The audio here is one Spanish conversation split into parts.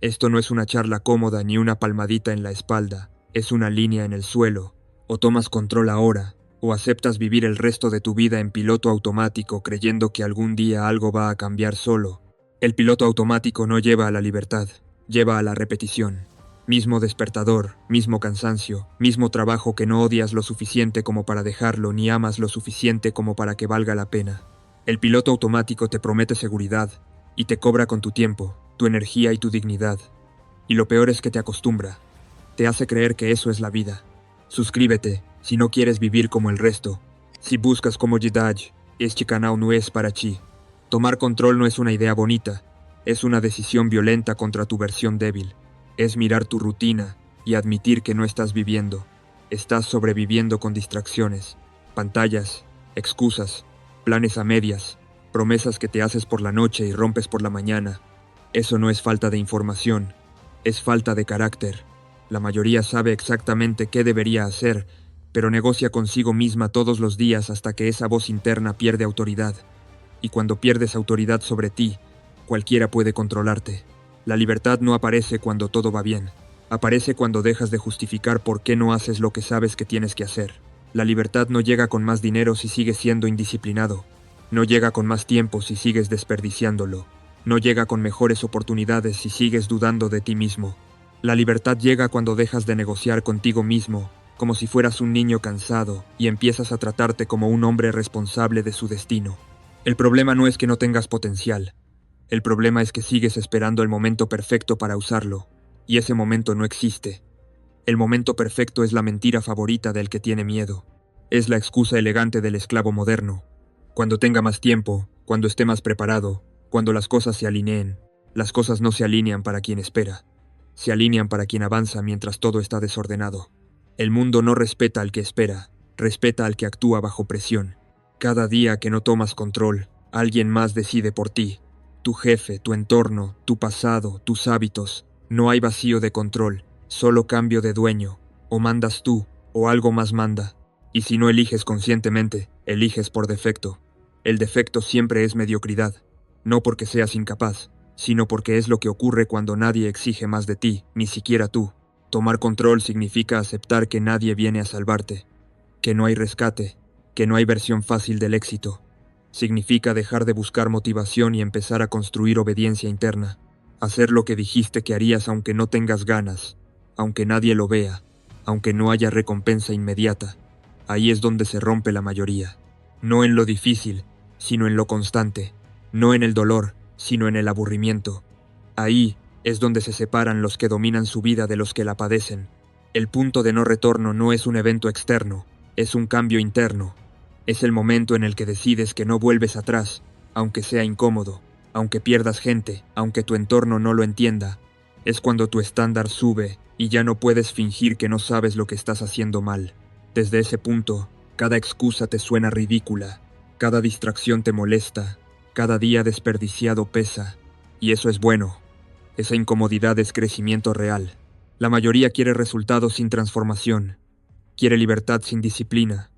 Esto no es una charla cómoda ni una palmadita en la espalda, es una línea en el suelo. O tomas control ahora, o aceptas vivir el resto de tu vida en piloto automático creyendo que algún día algo va a cambiar solo. El piloto automático no lleva a la libertad, lleva a la repetición. Mismo despertador, mismo cansancio, mismo trabajo que no odias lo suficiente como para dejarlo ni amas lo suficiente como para que valga la pena. El piloto automático te promete seguridad y te cobra con tu tiempo, tu energía y tu dignidad. Y lo peor es que te acostumbra. Te hace creer que eso es la vida. Suscríbete si no quieres vivir como el resto. Si buscas comodidad, este canal no es para ti. Tomar control no es una idea bonita, es una decisión violenta contra tu versión débil. Es mirar tu rutina y admitir que no estás viviendo. Estás sobreviviendo con distracciones, pantallas, excusas, planes a medias, promesas que te haces por la noche y rompes por la mañana. Eso no es falta de información, es falta de carácter. La mayoría sabe exactamente qué debería hacer, pero negocia consigo misma todos los días hasta que esa voz interna pierde autoridad. Y cuando pierdes autoridad sobre ti, cualquiera puede controlarte. La libertad no aparece cuando todo va bien. Aparece cuando dejas de justificar por qué no haces lo que sabes que tienes que hacer. La libertad no llega con más dinero si sigues siendo indisciplinado. No llega con más tiempo si sigues desperdiciándolo. No llega con mejores oportunidades si sigues dudando de ti mismo. La libertad llega cuando dejas de negociar contigo mismo, como si fueras un niño cansado, y empiezas a tratarte como un hombre responsable de su destino. El problema no es que no tengas potencial. El problema es que sigues esperando el momento perfecto para usarlo, y ese momento no existe. El momento perfecto es la mentira favorita del que tiene miedo. Es la excusa elegante del esclavo moderno. Cuando tenga más tiempo, cuando esté más preparado, cuando las cosas se alineen, las cosas no se alinean para quien espera. Se alinean para quien avanza mientras todo está desordenado. El mundo no respeta al que espera, respeta al que actúa bajo presión. Cada día que no tomas control, alguien más decide por ti. Tu jefe, tu entorno, tu pasado, tus hábitos. No hay vacío de control, solo cambio de dueño. O mandas tú, o algo más manda. Y si no eliges conscientemente, eliges por defecto. El defecto siempre es mediocridad, no porque seas incapaz, sino porque es lo que ocurre cuando nadie exige más de ti, ni siquiera tú. Tomar control significa aceptar que nadie viene a salvarte, que no hay rescate, que no hay versión fácil del éxito. Significa dejar de buscar motivación y empezar a construir obediencia interna. Hacer lo que dijiste que harías aunque no tengas ganas, aunque nadie lo vea, aunque no haya recompensa inmediata. Ahí es donde se rompe la mayoría. No en lo difícil, sino en lo constante. No en el dolor, sino en el aburrimiento. Ahí es donde se separan los que dominan su vida de los que la padecen. El punto de no retorno no es un evento externo, es un cambio interno. Es el momento en el que decides que no vuelves atrás, aunque sea incómodo, aunque pierdas gente, aunque tu entorno no lo entienda. Es cuando tu estándar sube y ya no puedes fingir que no sabes lo que estás haciendo mal. Desde ese punto, cada excusa te suena ridícula, cada distracción te molesta, cada día desperdiciado pesa, y eso es bueno. Esa incomodidad es crecimiento real. La mayoría quiere resultados sin transformación, quiere libertad sin disciplina,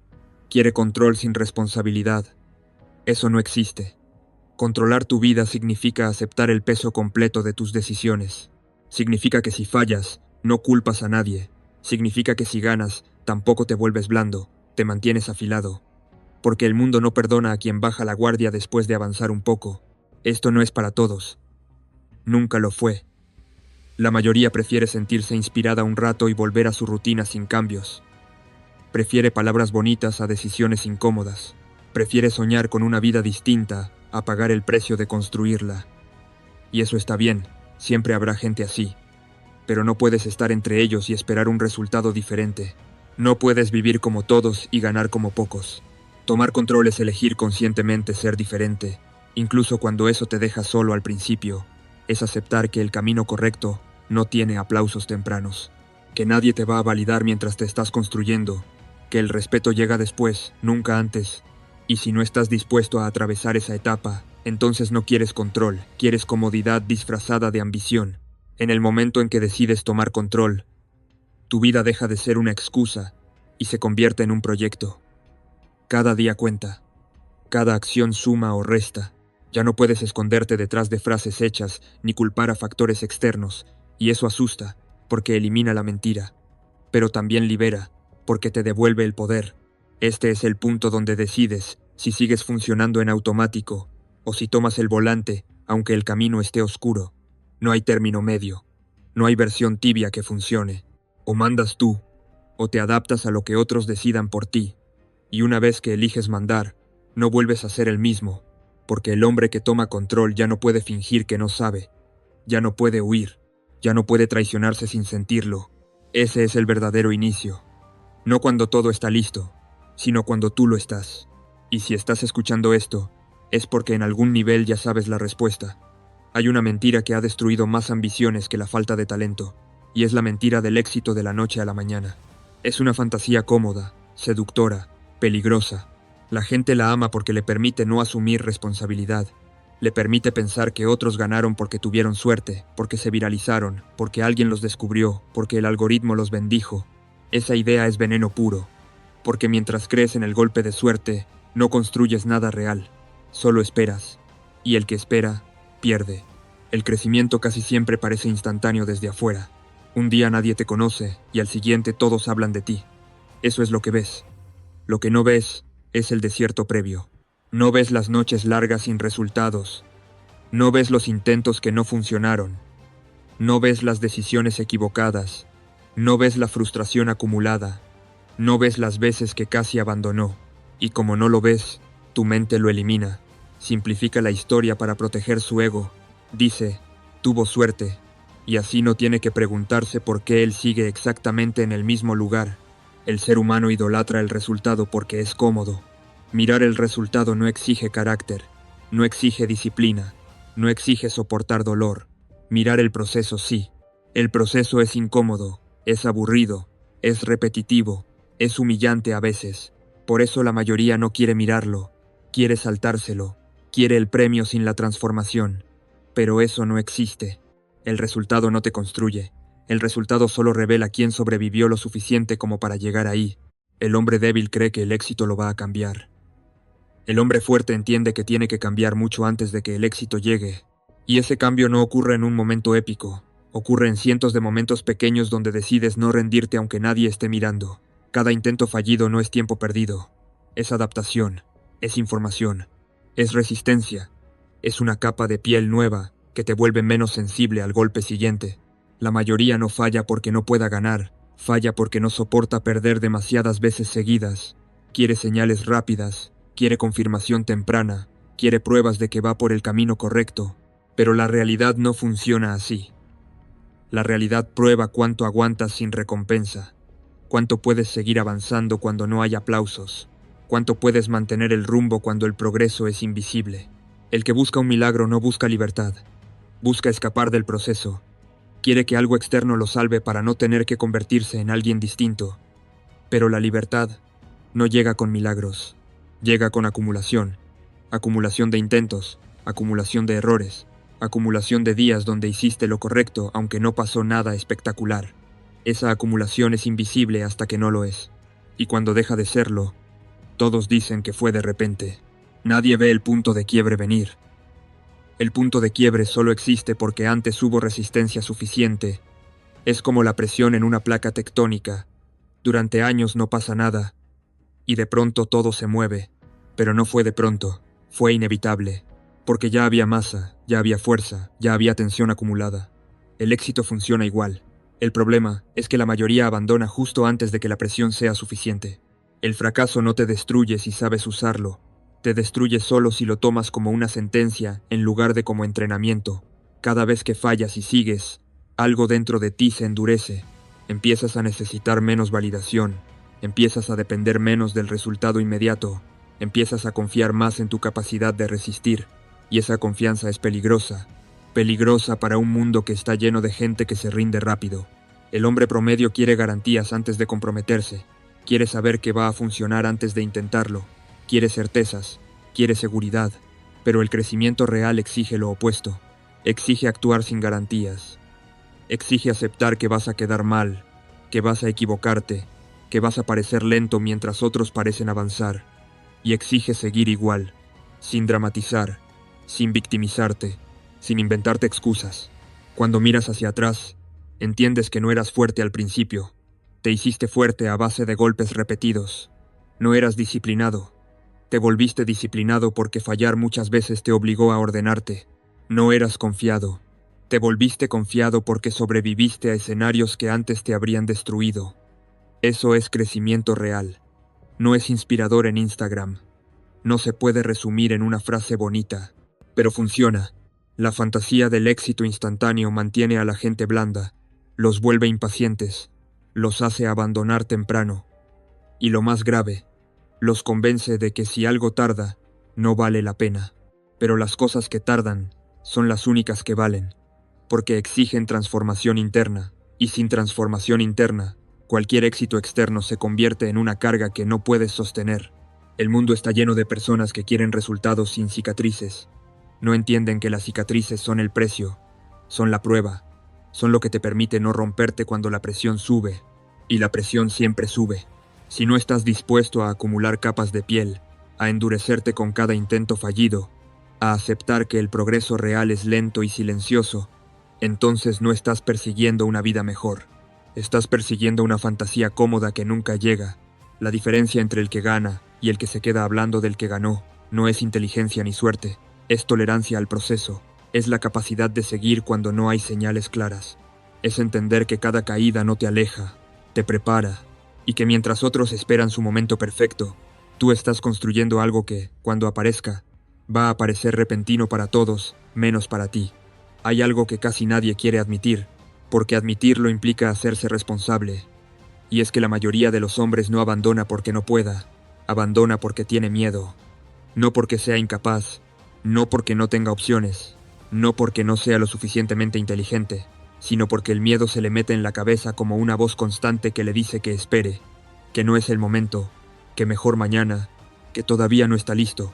quiere control sin responsabilidad. Eso no existe. Controlar tu vida significa aceptar el peso completo de tus decisiones. Significa que si fallas, no culpas a nadie. Significa que si ganas, tampoco te vuelves blando, te mantienes afilado. Porque el mundo no perdona a quien baja la guardia después de avanzar un poco. Esto no es para todos. Nunca lo fue. La mayoría prefiere sentirse inspirada un rato y volver a su rutina sin cambios. Prefiere palabras bonitas a decisiones incómodas. Prefiere soñar con una vida distinta a pagar el precio de construirla. Y eso está bien, siempre habrá gente así. Pero no puedes estar entre ellos y esperar un resultado diferente. No puedes vivir como todos y ganar como pocos. Tomar control es elegir conscientemente ser diferente, incluso cuando eso te deja solo al principio. Es aceptar que el camino correcto no tiene aplausos tempranos, que nadie te va a validar mientras te estás construyendo, que el respeto llega después, nunca antes. Y si no estás dispuesto a atravesar esa etapa, entonces no quieres control, quieres comodidad disfrazada de ambición. En el momento en que decides tomar control, tu vida deja de ser una excusa y se convierte en un proyecto. Cada día cuenta, cada acción suma o resta. Ya no puedes esconderte detrás de frases hechas ni culpar a factores externos. Y eso asusta, porque elimina la mentira, pero también libera, porque te devuelve el poder. Este es el punto donde decides si sigues funcionando en automático o si tomas el volante, aunque el camino esté oscuro. No hay término medio. No hay versión tibia que funcione. O mandas tú, o te adaptas a lo que otros decidan por ti. Y una vez que eliges mandar, no vuelves a ser el mismo, porque el hombre que toma control ya no puede fingir que no sabe, ya no puede huir, ya no puede traicionarse sin sentirlo. Ese es el verdadero inicio. No cuando todo está listo, sino cuando tú lo estás. Y si estás escuchando esto, es porque en algún nivel ya sabes la respuesta. Hay una mentira que ha destruido más ambiciones que la falta de talento, y es la mentira del éxito de la noche a la mañana. Es una fantasía cómoda, seductora, peligrosa. La gente la ama porque le permite no asumir responsabilidad. Le permite pensar que otros ganaron porque tuvieron suerte, porque se viralizaron, porque alguien los descubrió, porque el algoritmo los bendijo. Esa idea es veneno puro, porque mientras crees en el golpe de suerte, no construyes nada real, solo esperas. Y el que espera, pierde. El crecimiento casi siempre parece instantáneo desde afuera. Un día nadie te conoce y al siguiente todos hablan de ti. Eso es lo que ves. Lo que no ves es el desierto previo. No ves las noches largas sin resultados. No ves los intentos que no funcionaron. No ves las decisiones equivocadas. No ves la frustración acumulada. No ves las veces que casi abandonó. Y como no lo ves, tu mente lo elimina. Simplifica la historia para proteger su ego. Dice, tuvo suerte. Y así no tiene que preguntarse por qué él sigue exactamente en el mismo lugar. El ser humano idolatra el resultado porque es cómodo. Mirar el resultado no exige carácter, no exige disciplina, no exige soportar dolor. Mirar el proceso sí. El proceso es incómodo, es aburrido, es repetitivo, es humillante a veces. Por eso la mayoría no quiere mirarlo, quiere saltárselo, quiere el premio sin la transformación. Pero eso no existe. El resultado no te construye. El resultado solo revela quién sobrevivió lo suficiente como para llegar ahí. El hombre débil cree que el éxito lo va a cambiar. El hombre fuerte entiende que tiene que cambiar mucho antes de que el éxito llegue. Y ese cambio no ocurre en un momento épico. Ocurre en cientos de momentos pequeños donde decides no rendirte aunque nadie esté mirando. Cada intento fallido no es tiempo perdido. Es adaptación. Es información. Es resistencia. Es una capa de piel nueva que te vuelve menos sensible al golpe siguiente. La mayoría no falla porque no pueda ganar. Falla porque no soporta perder demasiadas veces seguidas. Quiere señales rápidas. Quiere confirmación temprana, quiere pruebas de que va por el camino correcto, pero la realidad no funciona así. La realidad prueba cuánto aguantas sin recompensa, cuánto puedes seguir avanzando cuando no hay aplausos, cuánto puedes mantener el rumbo cuando el progreso es invisible. El que busca un milagro no busca libertad, busca escapar del proceso, quiere que algo externo lo salve para no tener que convertirse en alguien distinto, pero la libertad no llega con milagros. Llega con acumulación de intentos, acumulación de errores, acumulación de días donde hiciste lo correcto aunque no pasó nada espectacular. Esa acumulación es invisible hasta que no lo es. Y cuando deja de serlo, todos dicen que fue de repente. Nadie ve el punto de quiebre venir. El punto de quiebre solo existe porque antes hubo resistencia suficiente. Es como la presión en una placa tectónica. Durante años no pasa nada. Y de pronto todo se mueve, pero no fue de pronto, fue inevitable, porque ya había masa, ya había fuerza, ya había tensión acumulada. El éxito funciona igual. El problema es que la mayoría abandona justo antes de que la presión sea suficiente. El fracaso no te destruye si sabes usarlo, te destruye solo si lo tomas como una sentencia en lugar de como entrenamiento. Cada vez que fallas y sigues, algo dentro de ti se endurece, empiezas a necesitar menos validación. Empiezas a depender menos del resultado inmediato, empiezas a confiar más en tu capacidad de resistir, y esa confianza es peligrosa, peligrosa para un mundo que está lleno de gente que se rinde rápido. El hombre promedio quiere garantías antes de comprometerse, quiere saber que va a funcionar antes de intentarlo, quiere certezas, quiere seguridad, pero el crecimiento real exige lo opuesto, exige actuar sin garantías, exige aceptar que vas a quedar mal, que vas a equivocarte, que vas a parecer lento mientras otros parecen avanzar, y exige seguir igual, sin dramatizar, sin victimizarte, sin inventarte excusas. Cuando miras hacia atrás, Entiendes que no eras fuerte al principio. Te hiciste fuerte a base de golpes repetidos. No eras disciplinado. Te volviste disciplinado porque fallar muchas veces te obligó a ordenarte. No eras confiado. Te volviste confiado porque sobreviviste a escenarios que antes te habrían destruido. Eso es crecimiento real. No es inspirador en Instagram. No se puede resumir en una frase bonita, pero funciona. La fantasía del éxito instantáneo mantiene a la gente blanda, los vuelve impacientes, los hace abandonar temprano. Y lo más grave, los convence de que si algo tarda, no vale la pena. Pero las cosas que tardan son las únicas que valen, porque exigen transformación interna, y sin transformación interna, cualquier éxito externo se convierte en una carga que no puedes sostener. El mundo está lleno de personas que quieren resultados sin cicatrices. No entienden que las cicatrices son el precio, son la prueba, son lo que te permite no romperte cuando la presión sube, y la presión siempre sube. Si no estás dispuesto a acumular capas de piel, a endurecerte con cada intento fallido, a aceptar que el progreso real es lento y silencioso, entonces no estás persiguiendo una vida mejor. Estás persiguiendo una fantasía cómoda que nunca llega. La diferencia entre el que gana y el que se queda hablando del que ganó no es inteligencia ni suerte, es tolerancia al proceso, es la capacidad de seguir cuando no hay señales claras, es entender que cada caída no te aleja, te prepara, y que mientras otros esperan su momento perfecto, tú estás construyendo algo que, cuando aparezca, va a aparecer repentino para todos, menos para ti. Hay algo que casi nadie quiere admitir, porque admitirlo implica hacerse responsable, y es que la mayoría de los hombres no abandona porque no pueda, abandona porque tiene miedo, no porque sea incapaz, no porque no tenga opciones, no porque no sea lo suficientemente inteligente, sino porque el miedo se le mete en la cabeza como una voz constante que le dice que espere, que no es el momento, que mejor mañana, que todavía no está listo.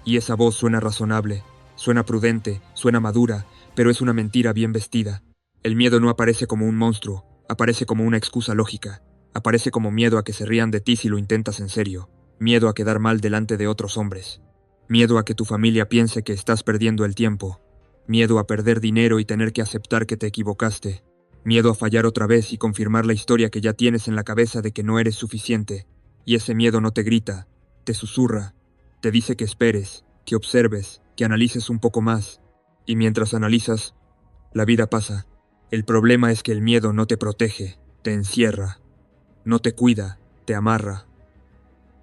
Y esa voz suena razonable, suena prudente, suena madura, pero es una mentira bien vestida. El miedo no aparece como un monstruo, aparece como una excusa lógica, aparece como miedo a que se rían de ti si lo intentas en serio, miedo a quedar mal delante de otros hombres, miedo a que tu familia piense que estás perdiendo el tiempo, miedo a perder dinero y tener que aceptar que te equivocaste, miedo a fallar otra vez y confirmar la historia que ya tienes en la cabeza de que no eres suficiente, y ese miedo no te grita, te susurra, te dice que esperes, que observes, que analices un poco más, y mientras analizas, la vida pasa. El problema es que el miedo no te protege, te encierra, no te cuida, te amarra.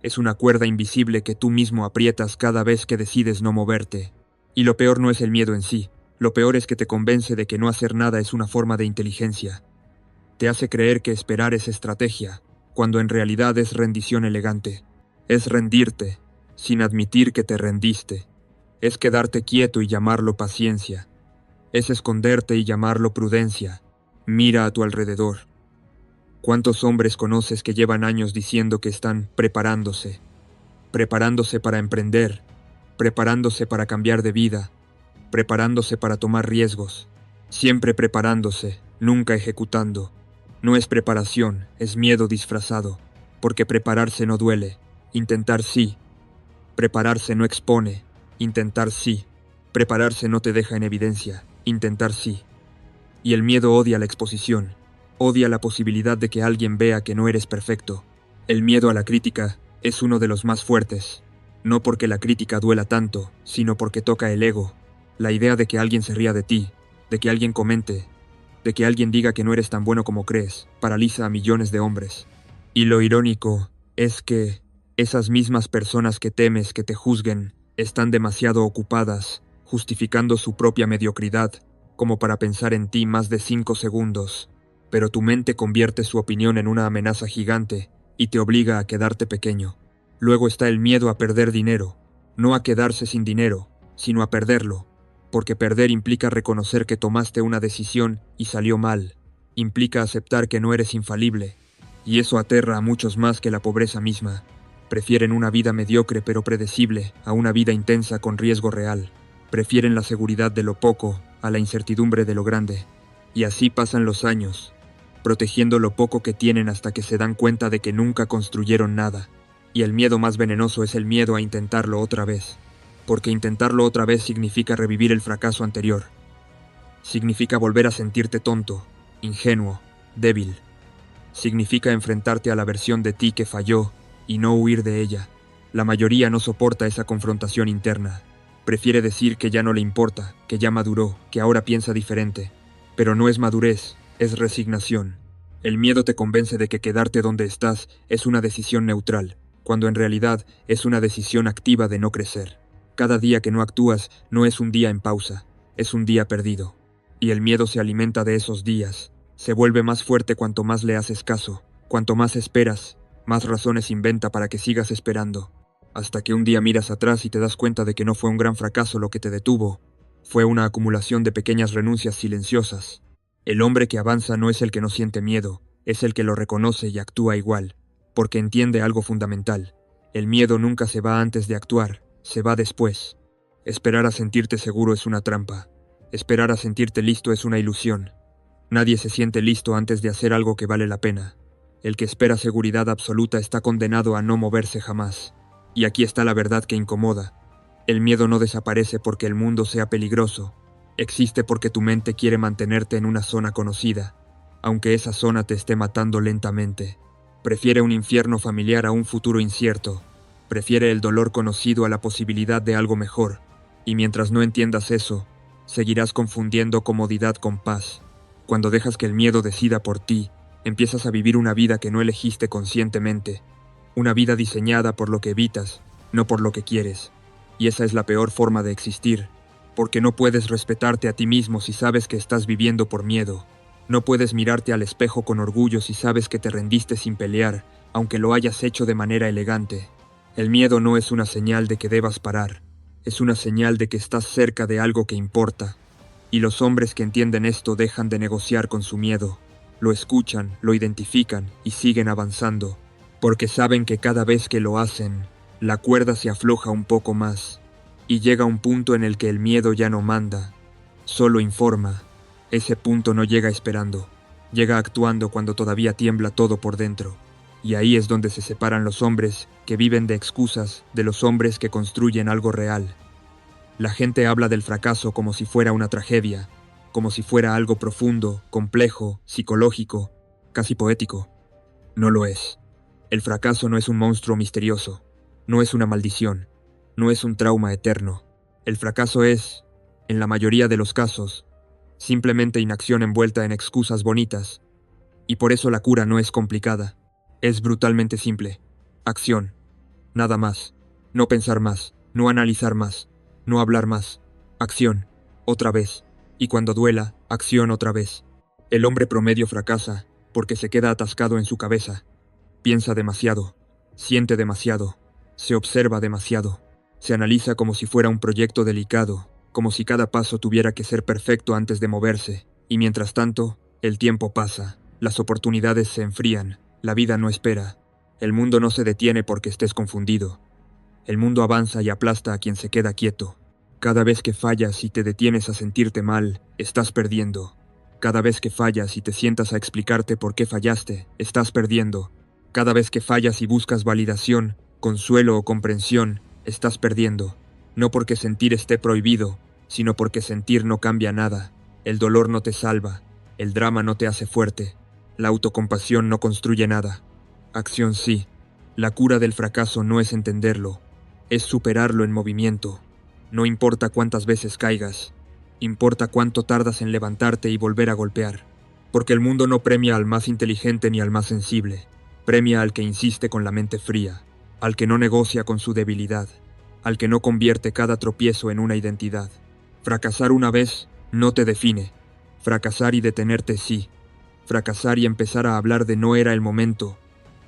Es una cuerda invisible que tú mismo aprietas cada vez que decides no moverte. Y lo peor no es el miedo en sí, lo peor es que te convence de que no hacer nada es una forma de inteligencia. Te hace creer que esperar es estrategia, cuando en realidad es rendición elegante. Es rendirte, sin admitir que te rendiste. Es quedarte quieto y llamarlo paciencia. Es esconderte y llamarlo prudencia. Mira a tu alrededor. ¿Cuántos hombres conoces que llevan años diciendo que están preparándose? Preparándose para emprender, preparándose para cambiar de vida, preparándose para tomar riesgos. Siempre preparándose, nunca ejecutando. No es preparación, es miedo disfrazado, porque prepararse no duele, intentar sí. Prepararse no expone, intentar sí. Prepararse no te deja en evidencia, intentar sí. Y el miedo odia la exposición, odia la posibilidad de que alguien vea que no eres perfecto. El miedo a la crítica es uno de los más fuertes, no porque la crítica duela tanto, sino porque toca el ego. La idea de que alguien se ría de ti, de que alguien comente, de que alguien diga que no eres tan bueno como crees, paraliza a millones de hombres. Y lo irónico es que esas mismas personas que temes que te juzguen están demasiado ocupadas, justificando su propia mediocridad, como para pensar en ti más de 5 segundos. Pero tu mente convierte su opinión en una amenaza gigante y te obliga a quedarte pequeño. Luego está el miedo a perder dinero, no a quedarse sin dinero, sino a perderlo, porque perder implica reconocer que tomaste una decisión y salió mal, implica aceptar que no eres infalible, y eso aterra a muchos más que la pobreza misma. Prefieren una vida mediocre pero predecible a una vida intensa con riesgo real. Prefieren la seguridad de lo poco a la incertidumbre de lo grande. Y así pasan los años, protegiendo lo poco que tienen hasta que se dan cuenta de que nunca construyeron nada. Y el miedo más venenoso es el miedo a intentarlo otra vez, porque intentarlo otra vez significa revivir el fracaso anterior. Significa volver a sentirte tonto, ingenuo, débil. Significa enfrentarte a la versión de ti que falló y no huir de ella. La mayoría no soporta esa confrontación interna. Prefiere decir que ya no le importa, que ya maduró, que ahora piensa diferente. Pero no es madurez, es resignación. El miedo te convence de que quedarte donde estás es una decisión neutral, cuando en realidad es una decisión activa de no crecer. Cada día que no actúas no es un día en pausa, es un día perdido. Y el miedo se alimenta de esos días. Se vuelve más fuerte cuanto más le haces caso, cuanto más esperas, más razones inventa para que sigas esperando. Hasta que un día miras atrás y te das cuenta de que no fue un gran fracaso lo que te detuvo, fue una acumulación de pequeñas renuncias silenciosas. El hombre que avanza no es el que no siente miedo, es el que lo reconoce y actúa igual, porque entiende algo fundamental. El miedo nunca se va antes de actuar, se va después. Esperar a sentirte seguro es una trampa. Esperar a sentirte listo es una ilusión. Nadie se siente listo antes de hacer algo que vale la pena. El que espera seguridad absoluta está condenado a no moverse jamás. Y aquí está la verdad que incomoda. El miedo no desaparece porque el mundo sea peligroso. Existe porque tu mente quiere mantenerte en una zona conocida, aunque esa zona te esté matando lentamente. Prefiere un infierno familiar a un futuro incierto. Prefiere el dolor conocido a la posibilidad de algo mejor. Y mientras no entiendas eso, seguirás confundiendo comodidad con paz. Cuando dejas que el miedo decida por ti, empiezas a vivir una vida que no elegiste conscientemente. Una vida diseñada por lo que evitas, no por lo que quieres. Y esa es la peor forma de existir, porque no puedes respetarte a ti mismo si sabes que estás viviendo por miedo. No puedes mirarte al espejo con orgullo si sabes que te rendiste sin pelear, aunque lo hayas hecho de manera elegante. El miedo no es una señal de que debas parar, es una señal de que estás cerca de algo que importa. Y los hombres que entienden esto dejan de negociar con su miedo. Lo escuchan, lo identifican y siguen avanzando, porque saben que cada vez que lo hacen, la cuerda se afloja un poco más, y llega un punto en el que el miedo ya no manda, solo informa. Ese punto no llega esperando, llega actuando cuando todavía tiembla todo por dentro. Y ahí es donde se separan los hombres que viven de excusas de los hombres que construyen algo real. La gente habla del fracaso como si fuera una tragedia, como si fuera algo profundo, complejo, psicológico, casi poético. No lo es. El fracaso no es un monstruo misterioso, no es una maldición, no es un trauma eterno. El fracaso es, en la mayoría de los casos, simplemente inacción envuelta en excusas bonitas. Y por eso la cura no es complicada, es brutalmente simple. Acción. Nada más. No pensar más, no analizar más. No hablar más. Acción. Otra vez. Y cuando duela, acción otra vez. El hombre promedio fracasa porque se queda atascado en su cabeza. Piensa demasiado. Siente demasiado. Se observa demasiado. Se analiza como si fuera un proyecto delicado, como si cada paso tuviera que ser perfecto antes de moverse. Y mientras tanto, el tiempo pasa. Las oportunidades se enfrían. La vida no espera. El mundo no se detiene porque estés confundido. El mundo avanza y aplasta a quien se queda quieto. Cada vez que fallas y te detienes a sentirte mal, estás perdiendo. Cada vez que fallas y te sientas a explicarte por qué fallaste, estás perdiendo. Cada vez que fallas y buscas validación, consuelo o comprensión, estás perdiendo. No porque sentir esté prohibido, sino porque sentir no cambia nada. El dolor no te salva, el drama no te hace fuerte, la autocompasión no construye nada. Acción sí. La cura del fracaso no es entenderlo, es superarlo en movimiento. No importa cuántas veces caigas, importa cuánto tardas en levantarte y volver a golpear. Porque el mundo no premia al más inteligente ni al más sensible, premia al que insiste con la mente fría, al que no negocia con su debilidad, al que no convierte cada tropiezo en una identidad. Fracasar una vez no te define, fracasar y detenerte sí. Fracasar y empezar a hablar de no era el momento,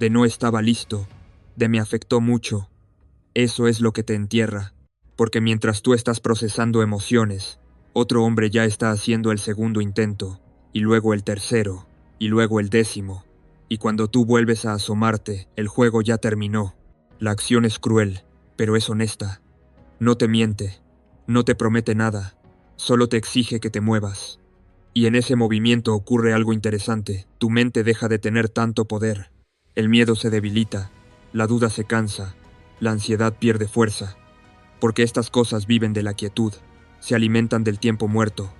de no estaba listo, de me afectó mucho. Eso es lo que te entierra, porque mientras tú estás procesando emociones, otro hombre ya está haciendo el segundo intento, y luego el tercero, y luego el 10º, y cuando tú vuelves a asomarte, el juego ya terminó. La acción es cruel, pero es honesta. No te miente, no te promete nada, solo te exige que te muevas. Y en ese movimiento ocurre algo interesante, tu mente deja de tener tanto poder. El miedo se debilita, la duda se cansa, la ansiedad pierde fuerza. Porque estas cosas viven de la quietud, se alimentan del tiempo muerto.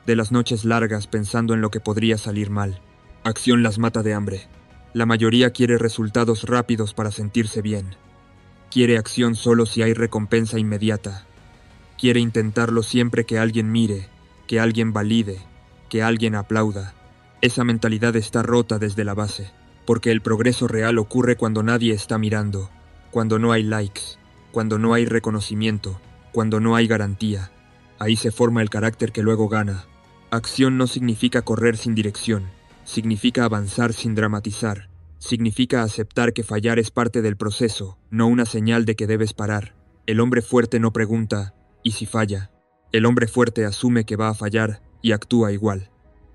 de las noches largas pensando en lo que podría salir mal. Acción las mata de hambre. La mayoría quiere resultados rápidos para sentirse bien. Quiere acción solo si hay recompensa inmediata. Quiere intentarlo siempre que alguien mire, que alguien valide, que alguien aplauda. Esa mentalidad está rota desde la base, porque el progreso real ocurre cuando nadie está mirando, cuando no hay likes, cuando no hay reconocimiento, cuando no hay garantía. Ahí se forma el carácter que luego gana. Acción no significa correr sin dirección, significa avanzar sin dramatizar, significa aceptar que fallar es parte del proceso, no una señal de que debes parar. El hombre fuerte no pregunta, ¿y si falla? El hombre fuerte asume que va a fallar y actúa igual,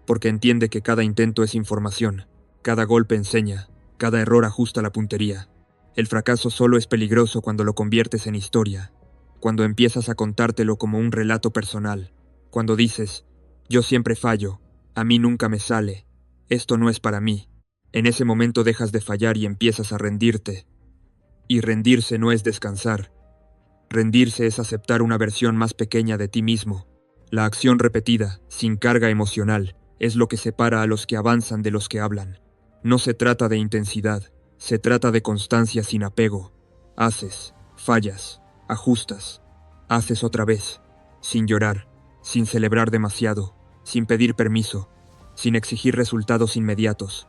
porque entiende que cada intento es información, cada golpe enseña, cada error ajusta la puntería. El fracaso solo es peligroso cuando lo conviertes en historia, cuando empiezas a contártelo como un relato personal, cuando dices, yo siempre fallo, a mí nunca me sale, esto no es para mí. En ese momento dejas de fallar y empiezas a rendirte. Y rendirse no es descansar. Rendirse es aceptar una versión más pequeña de ti mismo. La acción repetida, sin carga emocional, es lo que separa a los que avanzan de los que hablan. No se trata de intensidad, se trata de constancia sin apego. Haces, fallas, ajustas, haces otra vez, sin llorar, sin celebrar demasiado, sin pedir permiso, sin exigir resultados inmediatos.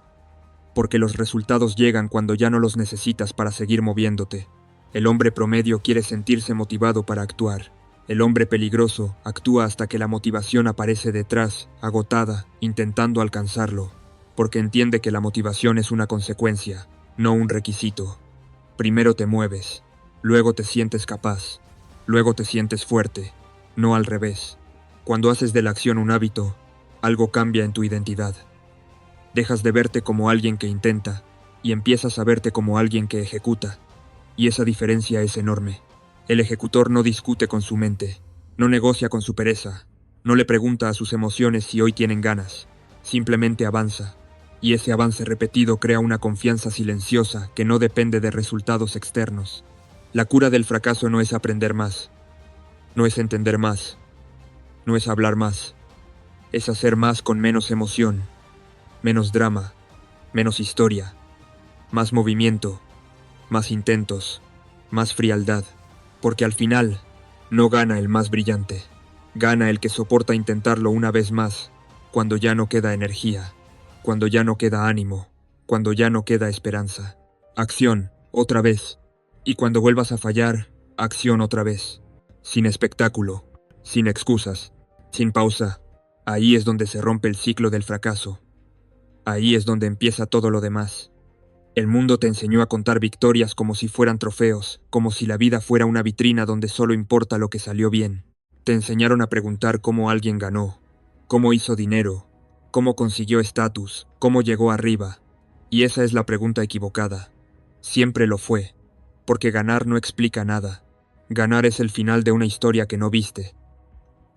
Porque los resultados llegan cuando ya no los necesitas para seguir moviéndote. El hombre promedio quiere sentirse motivado para actuar. El hombre peligroso actúa hasta que la motivación aparece detrás, agotada, intentando alcanzarlo, porque entiende que la motivación es una consecuencia, no un requisito. Primero te mueves, luego te sientes capaz, luego te sientes fuerte, no al revés. Cuando haces de la acción un hábito, algo cambia en tu identidad. Dejas de verte como alguien que intenta y empiezas a verte como alguien que ejecuta. Y esa diferencia es enorme. El ejecutor no discute con su mente, no negocia con su pereza, no le pregunta a sus emociones si hoy tienen ganas, simplemente avanza. Y ese avance repetido crea una confianza silenciosa que no depende de resultados externos. La cura del fracaso no es aprender más, no es entender más, no es hablar más, es hacer más con menos emoción, menos drama, menos historia, más movimiento, más intentos, más frialdad, porque al final no gana el más brillante, gana el que soporta intentarlo una vez más, cuando ya no queda energía, cuando ya no queda ánimo, cuando ya no queda esperanza. Acción, otra vez, y cuando vuelvas a fallar, acción otra vez, sin espectáculo, sin excusas, sin pausa. Ahí es donde se rompe el ciclo del fracaso. Ahí es donde empieza todo lo demás. El mundo te enseñó a contar victorias como si fueran trofeos, como si la vida fuera una vitrina donde solo importa lo que salió bien. Te enseñaron a preguntar cómo alguien ganó, cómo hizo dinero, cómo consiguió estatus, cómo llegó arriba. Y esa es la pregunta equivocada. Siempre lo fue, porque ganar no explica nada. Ganar es el final de una historia que no viste.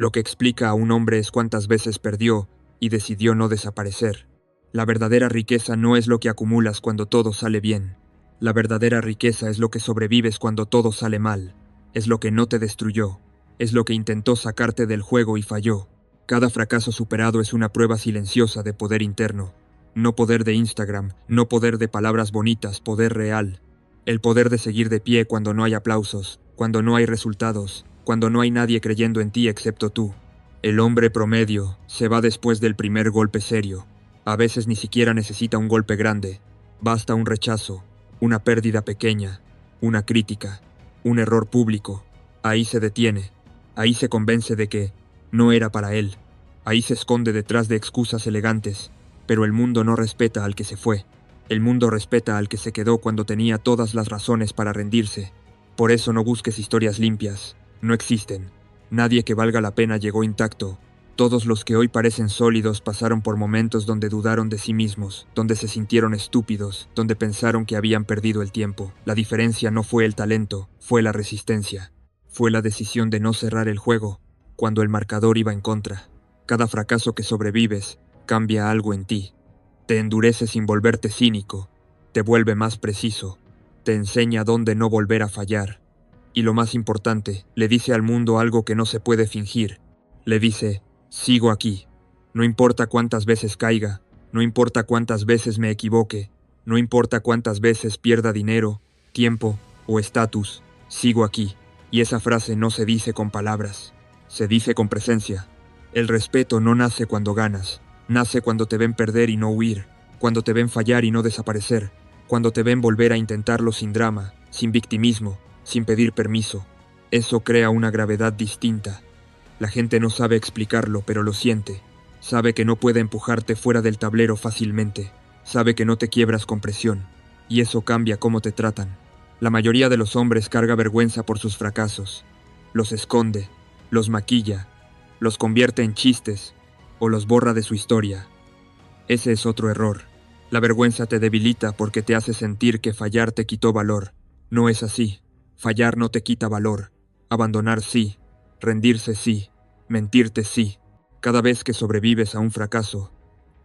Lo que explica a un hombre es cuántas veces perdió y decidió no desaparecer. La verdadera riqueza no es lo que acumulas cuando todo sale bien. La verdadera riqueza es lo que sobrevives cuando todo sale mal. Es lo que no te destruyó. Es lo que intentó sacarte del juego y falló. Cada fracaso superado es una prueba silenciosa de poder interno. No poder de Instagram, no poder de palabras bonitas, poder real. El poder de seguir de pie cuando no hay aplausos, cuando no hay resultados, cuando no hay nadie creyendo en ti excepto tú. El hombre promedio se va después del primer golpe serio. A veces ni siquiera necesita un golpe grande. Basta un rechazo, una pérdida pequeña, una crítica, un error público. Ahí se detiene. Ahí se convence de que no era para él. Ahí se esconde detrás de excusas elegantes. Pero el mundo no respeta al que se fue. El mundo respeta al que se quedó cuando tenía todas las razones para rendirse. Por eso no busques historias limpias. No existen. Nadie que valga la pena llegó intacto. Todos los que hoy parecen sólidos pasaron por momentos donde dudaron de sí mismos, donde se sintieron estúpidos, donde pensaron que habían perdido el tiempo. La diferencia no fue el talento, fue la resistencia. Fue la decisión de no cerrar el juego, cuando el marcador iba en contra. Cada fracaso que sobrevives cambia algo en ti. Te endurece sin volverte cínico, te vuelve más preciso, te enseña dónde no volver a fallar. Y lo más importante, le dice al mundo algo que no se puede fingir. Le dice, sigo aquí, No importa cuántas veces caiga, no importa cuántas veces me equivoque, no importa cuántas veces pierda dinero, tiempo o estatus, sigo aquí. Y esa frase no se dice con palabras, se dice con presencia. El respeto no nace cuando ganas, nace cuando te ven perder y no huir, cuando te ven fallar y no desaparecer, cuando te ven volver a intentarlo sin drama, sin victimismo, sin pedir permiso. Eso crea una gravedad distinta. La gente no sabe explicarlo, pero lo siente. Sabe que no puede empujarte fuera del tablero fácilmente. Sabe que no te quiebras con presión. Y eso cambia cómo te tratan. La mayoría de los hombres carga vergüenza por sus fracasos. Los esconde, los maquilla, los convierte en chistes o los borra de su historia. Ese es otro error. La vergüenza te debilita porque te hace sentir que fallar te quitó valor. No es así. Fallar no te quita valor. Abandonar sí. Rendirse sí. Mentirte sí. Cada vez que sobrevives a un fracaso,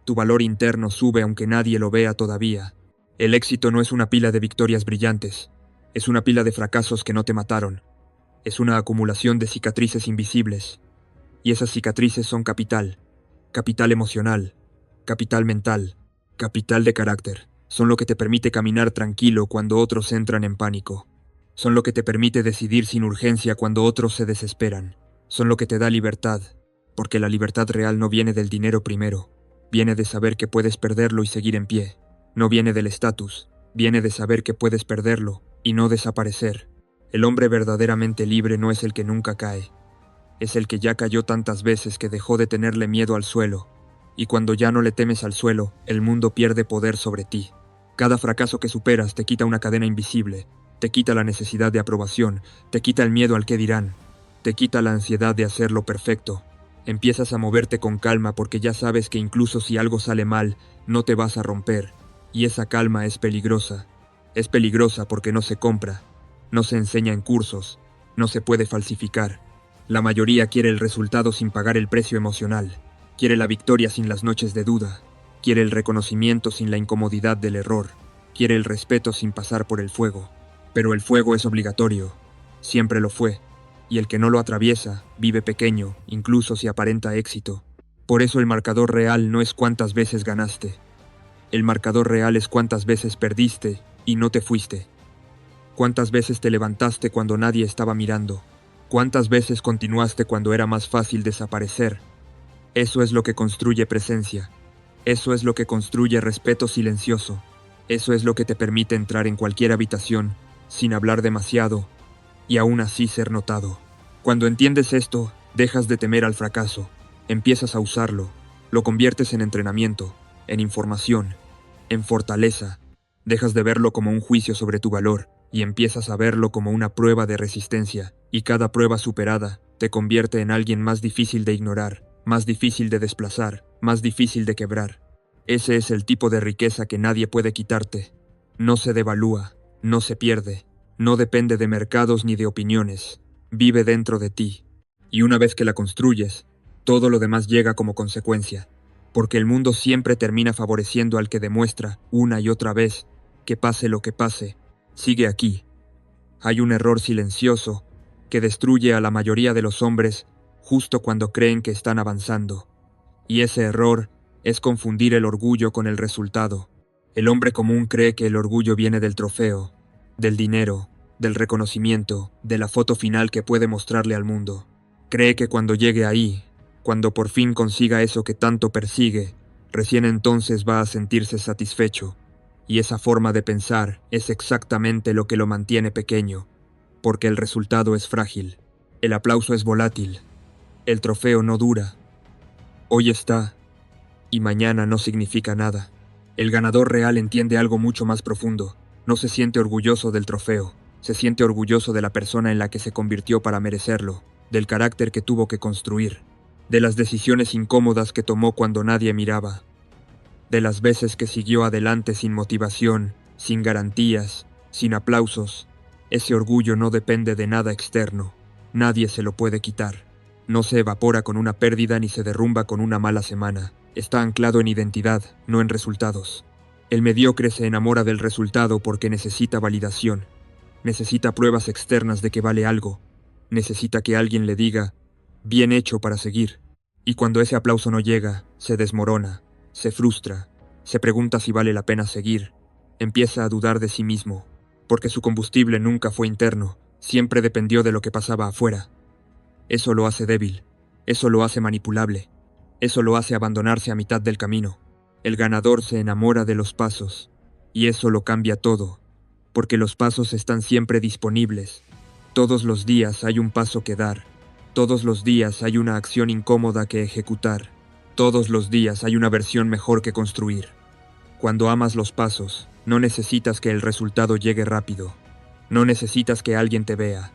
tu valor interno sube aunque nadie lo vea todavía. El éxito no es una pila de victorias brillantes. Es una pila de fracasos que no te mataron. Es una acumulación de cicatrices invisibles. Y esas cicatrices son capital. Capital emocional. Capital mental. Capital de carácter. Son lo que te permite caminar tranquilo cuando otros entran en pánico. Son lo que te permite decidir sin urgencia cuando otros se desesperan. Son lo que te da libertad. Porque la libertad real no viene del dinero primero. Viene de saber que puedes perderlo y seguir en pie. No viene del estatus. Viene de saber que puedes perderlo y no desaparecer. El hombre verdaderamente libre no es el que nunca cae. Es el que ya cayó tantas veces que dejó de tenerle miedo al suelo. Y cuando ya no le temes al suelo, el mundo pierde poder sobre ti. Cada fracaso que superas te quita una cadena invisible. Te quita la necesidad de aprobación. Te quita el miedo al qué dirán. Te quita la ansiedad de hacerlo perfecto. Empiezas a moverte con calma porque ya sabes que incluso si algo sale mal, no te vas a romper. Y esa calma es peligrosa. Es peligrosa porque no se compra, no se enseña en cursos, no se puede falsificar. La mayoría quiere el resultado sin pagar el precio emocional. Quiere la victoria sin las noches de duda. Quiere el reconocimiento sin la incomodidad del error. Quiere el respeto sin pasar por el fuego. Pero el fuego es obligatorio. Siempre lo fue. Y el que no lo atraviesa, vive pequeño, incluso si aparenta éxito. Por eso el marcador real no es cuántas veces ganaste. El marcador real es cuántas veces perdiste y no te fuiste. Cuántas veces te levantaste cuando nadie estaba mirando. Cuántas veces continuaste cuando era más fácil desaparecer. Eso es lo que construye presencia. Eso es lo que construye respeto silencioso. Eso es lo que te permite entrar en cualquier habitación, sin hablar demasiado, y aún así ser notado. Cuando entiendes esto, dejas de temer al fracaso, empiezas a usarlo, lo conviertes en entrenamiento, en información, en fortaleza, dejas de verlo como un juicio sobre tu valor y empiezas a verlo como una prueba de resistencia, y cada prueba superada te convierte en alguien más difícil de ignorar, más difícil de desplazar, más difícil de quebrar. Ese es el tipo de riqueza que nadie puede quitarte. No se devalúa, no se pierde. No depende de mercados ni de opiniones, vive dentro de ti. Y una vez que la construyes, todo lo demás llega como consecuencia, porque el mundo siempre termina favoreciendo al que demuestra, una y otra vez, que pase lo que pase, sigue aquí. Hay un error silencioso que destruye a la mayoría de los hombres justo cuando creen que están avanzando. Y ese error es confundir el orgullo con el resultado. El hombre común cree que el orgullo viene del trofeo, del dinero, del reconocimiento, de la foto final que puede mostrarle al mundo. Cree que cuando llegue ahí, cuando por fin consiga eso que tanto persigue, recién entonces va a sentirse satisfecho. Y esa forma de pensar es exactamente lo que lo mantiene pequeño, porque el resultado es frágil, el aplauso es volátil, el trofeo no dura. Hoy está, y mañana no significa nada. El ganador real entiende algo mucho más profundo. No se siente orgulloso del trofeo, se siente orgulloso de la persona en la que se convirtió para merecerlo, del carácter que tuvo que construir, de las decisiones incómodas que tomó cuando nadie miraba, de las veces que siguió adelante sin motivación, sin garantías, sin aplausos. Ese orgullo no depende de nada externo, nadie se lo puede quitar. No se evapora con una pérdida ni se derrumba con una mala semana. Está anclado en identidad, no en resultados. El mediocre se enamora del resultado porque necesita validación, necesita pruebas externas de que vale algo, necesita que alguien le diga, bien hecho para seguir. Y cuando ese aplauso no llega, se desmorona, se frustra, se pregunta si vale la pena seguir, empieza a dudar de sí mismo, porque su combustible nunca fue interno, siempre dependió de lo que pasaba afuera. Eso lo hace débil, eso lo hace manipulable, eso lo hace abandonarse a mitad del camino. El ganador se enamora de los pasos, y eso lo cambia todo, porque los pasos están siempre disponibles. Todos los días hay un paso que dar, todos los días hay una acción incómoda que ejecutar, todos los días hay una versión mejor que construir. Cuando amas los pasos, no necesitas que el resultado llegue rápido, no necesitas que alguien te vea,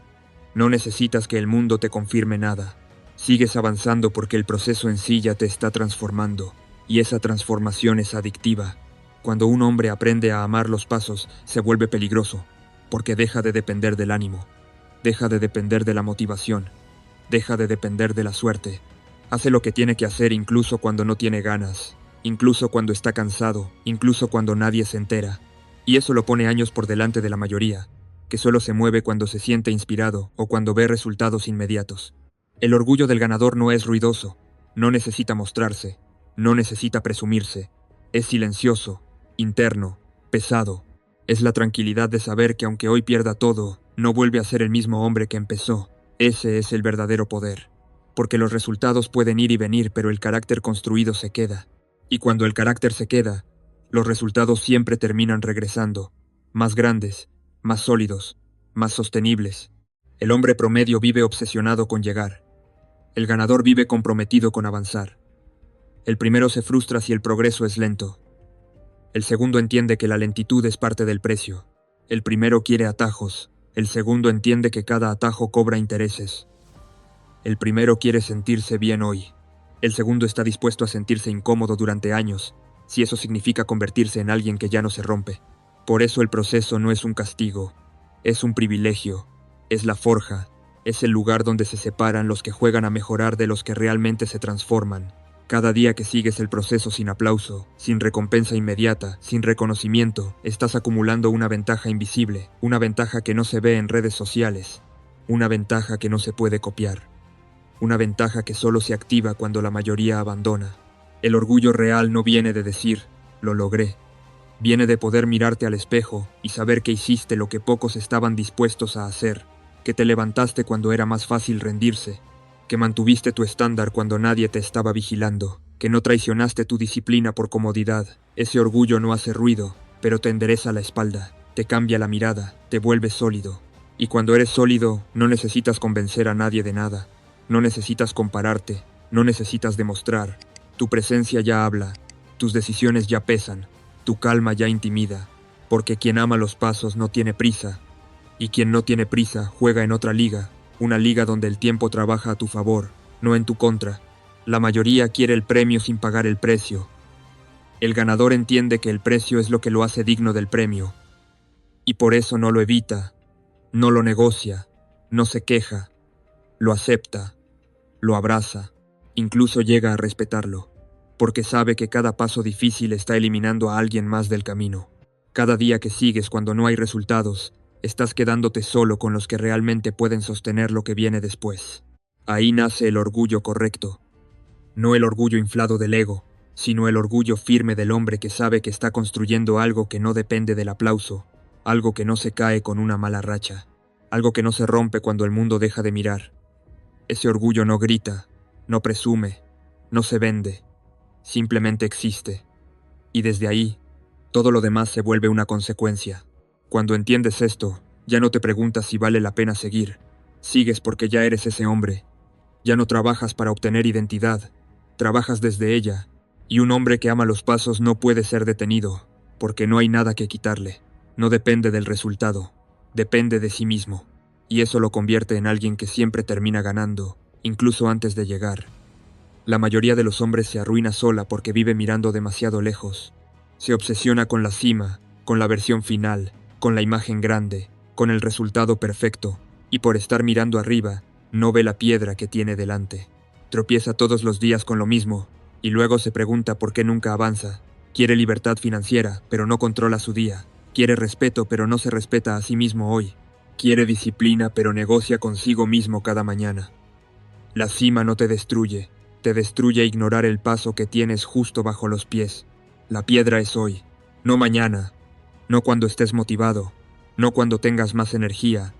no necesitas que el mundo te confirme nada. Sigues avanzando porque el proceso en sí ya te está transformando, y esa transformación es adictiva. Cuando un hombre aprende a amar los pasos, se vuelve peligroso, porque deja de depender del ánimo, deja de depender de la motivación, deja de depender de la suerte. Hace lo que tiene que hacer incluso cuando no tiene ganas, incluso cuando está cansado, incluso cuando nadie se entera. Y eso lo pone años por delante de la mayoría, que solo se mueve cuando se siente inspirado o cuando ve resultados inmediatos. El orgullo del ganador no es ruidoso, no necesita mostrarse, no necesita presumirse. Es silencioso, interno, pesado. Es la tranquilidad de saber que aunque hoy pierda todo, no vuelve a ser el mismo hombre que empezó. Ese es el verdadero poder. Porque los resultados pueden ir y venir, pero el carácter construido se queda. Y cuando el carácter se queda, los resultados siempre terminan regresando, más grandes, más sólidos, más sostenibles. El hombre promedio vive obsesionado con llegar. El ganador vive comprometido con avanzar. El primero se frustra si el progreso es lento. El segundo entiende que la lentitud es parte del precio. El primero quiere atajos. El segundo entiende que cada atajo cobra intereses. El primero quiere sentirse bien hoy. El segundo está dispuesto a sentirse incómodo durante años, si eso significa convertirse en alguien que ya no se rompe. Por eso el proceso no es un castigo, es un privilegio, es la forja, es el lugar donde se separan los que juegan a mejorar de los que realmente se transforman. Cada día que sigues el proceso sin aplauso, sin recompensa inmediata, sin reconocimiento, estás acumulando una ventaja invisible, una ventaja que no se ve en redes sociales, una ventaja que no se puede copiar, una ventaja que solo se activa cuando la mayoría abandona. El orgullo real no viene de decir, lo logré. Viene de poder mirarte al espejo y saber que hiciste lo que pocos estaban dispuestos a hacer, que te levantaste cuando era más fácil rendirse, que mantuviste tu estándar cuando nadie te estaba vigilando, que no traicionaste tu disciplina por comodidad. Ese orgullo no hace ruido, pero te endereza la espalda, te cambia la mirada, te vuelve sólido. Y cuando eres sólido, no necesitas convencer a nadie de nada, no necesitas compararte, no necesitas demostrar. Tu presencia ya habla, tus decisiones ya pesan, tu calma ya intimida, porque quien ama los pasos no tiene prisa, y quien no tiene prisa juega en otra liga, una liga donde el tiempo trabaja a tu favor, no en tu contra. La mayoría quiere el premio sin pagar el precio. El ganador entiende que el precio es lo que lo hace digno del premio, y por eso no lo evita, no lo negocia, no se queja, lo acepta, lo abraza, incluso llega a respetarlo, porque sabe que cada paso difícil está eliminando a alguien más del camino. Cada día que sigues cuando no hay resultados, estás quedándote solo con los que realmente pueden sostener lo que viene después. Ahí nace el orgullo correcto. No el orgullo inflado del ego, sino el orgullo firme del hombre que sabe que está construyendo algo que no depende del aplauso, algo que no se cae con una mala racha, algo que no se rompe cuando el mundo deja de mirar. Ese orgullo no grita, no presume, no se vende, simplemente existe. Y desde ahí, todo lo demás se vuelve una consecuencia. Cuando entiendes esto, ya no te preguntas si vale la pena seguir. Sigues porque ya eres ese hombre. Ya no trabajas para obtener identidad, trabajas desde ella. Y un hombre que ama los pasos no puede ser detenido, porque no hay nada que quitarle. No depende del resultado, depende de sí mismo. Y eso lo convierte en alguien que siempre termina ganando, incluso antes de llegar. La mayoría de los hombres se arruina sola porque vive mirando demasiado lejos. Se obsesiona con la cima, con la versión final, con la imagen grande, con el resultado perfecto, y por estar mirando arriba, no ve la piedra que tiene delante. Tropieza todos los días con lo mismo, y luego se pregunta por qué nunca avanza. Quiere libertad financiera, pero no controla su día. Quiere respeto, pero no se respeta a sí mismo hoy. Quiere disciplina, pero negocia consigo mismo cada mañana. La cima no te destruye, Te destruye ignorar el paso que tienes justo bajo los pies. La piedra es hoy, no mañana, no cuando estés motivado, no cuando tengas más energía,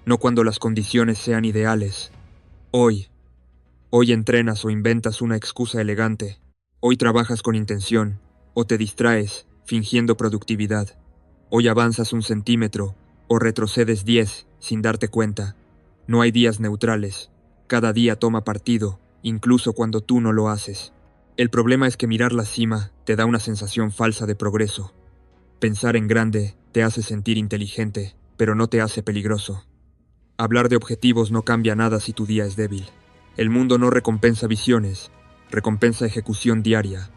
no cuando las condiciones sean ideales. Hoy. Hoy entrenas o inventas una excusa elegante. Hoy trabajas con intención, o te distraes, fingiendo productividad. Hoy avanzas 1 centímetro, o retrocedes 10, sin darte cuenta. No hay días neutrales. Cada día toma partido, incluso cuando tú no lo haces. El problema es que mirar la cima te da una sensación falsa de progreso. Pensar en grande te hace sentir inteligente, pero no te hace peligroso. Hablar de objetivos no cambia nada si tu día es débil. El mundo no recompensa visiones, recompensa ejecución diaria.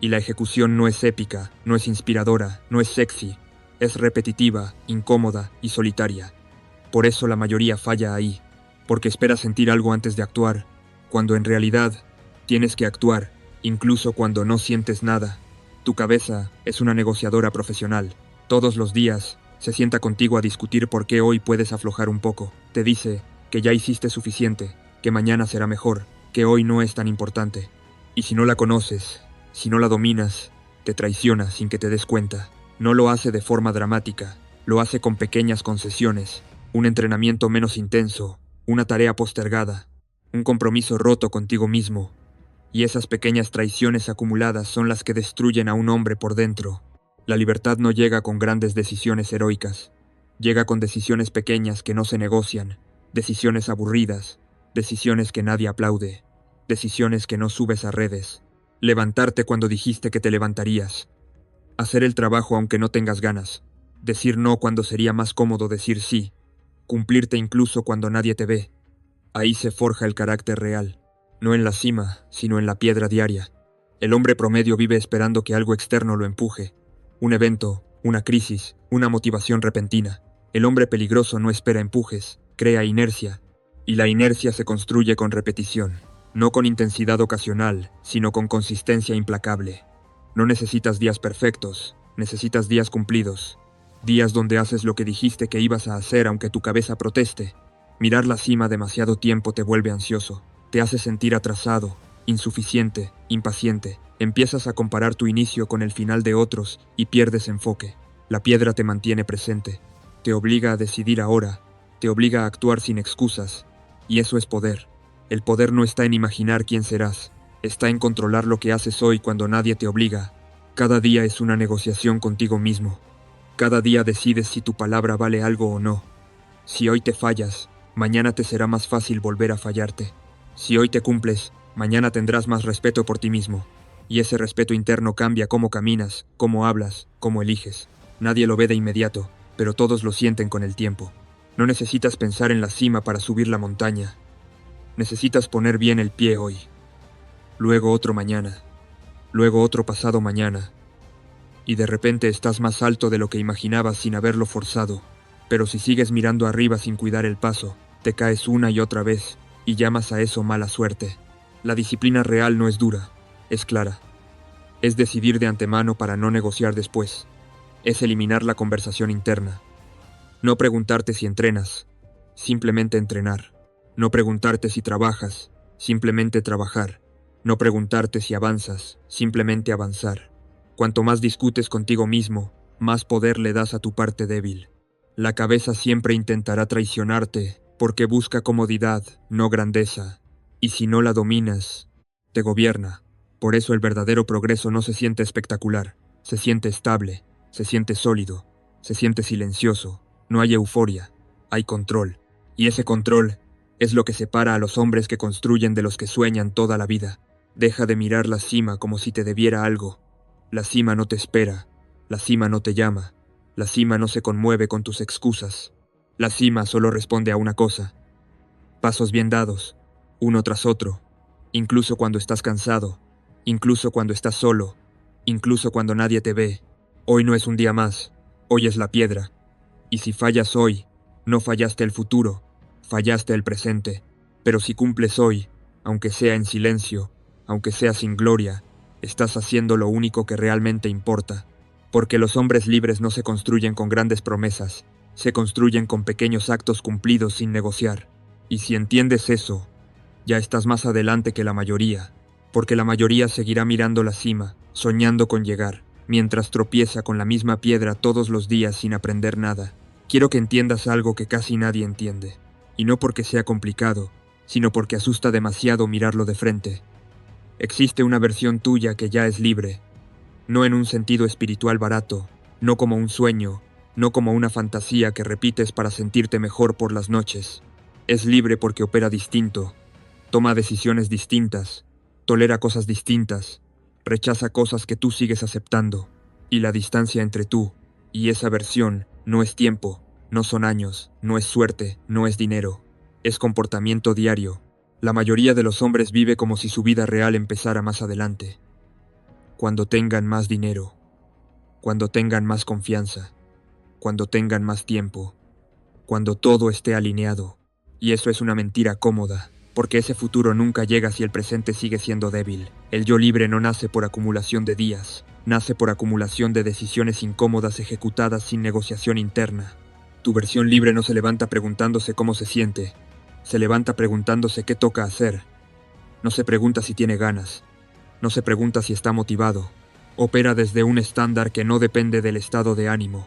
Y la ejecución no es épica, no es inspiradora, no es sexy. Es repetitiva, incómoda y solitaria. Por eso la mayoría falla ahí, porque espera sentir algo antes de actuar, cuando en realidad tienes que actuar, incluso cuando no sientes nada. Tu cabeza es una negociadora profesional. Todos los días se sienta contigo a discutir por qué hoy puedes aflojar un poco. Te dice que ya hiciste suficiente, que mañana será mejor, que hoy no es tan importante. Y si no la conoces, si no la dominas, te traiciona sin que te des cuenta. No lo hace de forma dramática, lo hace con pequeñas concesiones, un entrenamiento menos intenso, una tarea postergada, un compromiso roto contigo mismo. Y esas pequeñas traiciones acumuladas son las que destruyen a un hombre por dentro. La libertad no llega con grandes decisiones heroicas, llega con decisiones pequeñas que no se negocian, decisiones aburridas, decisiones que nadie aplaude, decisiones que no subes a redes. Levantarte cuando dijiste que te levantarías. Hacer el trabajo aunque no tengas ganas. Decir no cuando sería más cómodo decir sí. Cumplirte incluso cuando nadie te ve. Ahí se forja el carácter real. No en la cima, sino en la piedra diaria. El hombre promedio vive esperando que algo externo lo empuje. Un evento, una crisis, una motivación repentina. El hombre peligroso no espera empujes, crea inercia. Y la inercia se construye con repetición. No con intensidad ocasional, sino con consistencia implacable. No necesitas días perfectos, necesitas días cumplidos. Días donde haces lo que dijiste que ibas a hacer aunque tu cabeza proteste. Mirar la cima demasiado tiempo te vuelve ansioso. Te hace sentir atrasado, insuficiente, impaciente. Empiezas a comparar tu inicio con el final de otros y pierdes enfoque. La piedra te mantiene presente. Te obliga a decidir ahora. Te obliga a actuar sin excusas. Y eso es poder. El poder no está en imaginar quién serás. Está en controlar lo que haces hoy cuando nadie te obliga. Cada día es una negociación contigo mismo. Cada día decides si tu palabra vale algo o no. Si hoy te fallas, mañana te será más fácil volver a fallarte. Si hoy te cumples, mañana tendrás más respeto por ti mismo. Y ese respeto interno cambia cómo caminas, cómo hablas, cómo eliges. Nadie lo ve de inmediato, pero todos lo sienten con el tiempo. No necesitas pensar en la cima para subir la montaña. Necesitas poner bien el pie hoy. Luego otro mañana. Luego otro pasado mañana. Y de repente estás más alto de lo que imaginabas sin haberlo forzado. Pero si sigues mirando arriba sin cuidar el paso, te caes una y otra vez, y llamas a eso mala suerte. La disciplina real no es dura, es clara. Es decidir de antemano para no negociar después. Es eliminar la conversación interna. No preguntarte si entrenas, simplemente entrenar. No preguntarte si trabajas, simplemente trabajar. No preguntarte si avanzas, simplemente avanzar. Cuanto más discutes contigo mismo, más poder le das a tu parte débil. La cabeza siempre intentará traicionarte, porque busca comodidad, no grandeza. Y si no la dominas, te gobierna. Por eso el verdadero progreso no se siente espectacular, se siente estable, se siente sólido, se siente silencioso. No hay euforia, hay control. Y ese control es lo que separa a los hombres que construyen de los que sueñan toda la vida. Deja de mirar la cima como si te debiera algo. La cima no te espera, la cima no te llama, la cima no se conmueve con tus excusas. La cima solo responde a una cosa. Pasos bien dados, uno tras otro, incluso cuando estás cansado, incluso cuando estás solo, incluso cuando nadie te ve. Hoy no es un día más, hoy es la piedra. Y si fallas hoy, no fallaste el futuro, fallaste el presente. Pero si cumples hoy, aunque sea en silencio, aunque sea sin gloria, estás haciendo lo único que realmente importa. Porque los hombres libres no se construyen con grandes promesas, se construyen con pequeños actos cumplidos sin negociar. Y si entiendes eso, ya estás más adelante que la mayoría. porque la mayoría seguirá mirando la cima, soñando con llegar, mientras tropieza con la misma piedra todos los días sin aprender nada. Quiero que entiendas algo que casi nadie entiende, y no porque sea complicado, sino porque asusta demasiado mirarlo de frente. Existe una versión tuya que ya es libre, no en un sentido espiritual barato, no como un sueño, no como una fantasía que repites para sentirte mejor por las noches. Es libre porque opera distinto, toma decisiones distintas, tolera cosas distintas, rechaza cosas que tú sigues aceptando, y la distancia entre tú y esa versión no es tiempo, no son años, no es suerte, no es dinero, es comportamiento diario. La mayoría de los hombres vive como si su vida real empezara más adelante, cuando tengan más dinero, cuando tengan más confianza, cuando tengan más tiempo, cuando todo esté alineado. Y eso es una mentira cómoda, porque ese futuro nunca llega si el presente sigue siendo débil. El yo libre no nace por acumulación de días, nace por acumulación de decisiones incómodas ejecutadas sin negociación interna. Tu versión libre no se levanta preguntándose cómo se siente, se levanta preguntándose qué toca hacer. No se pregunta si tiene ganas, no se pregunta si está motivado. Opera desde un estándar que no depende del estado de ánimo.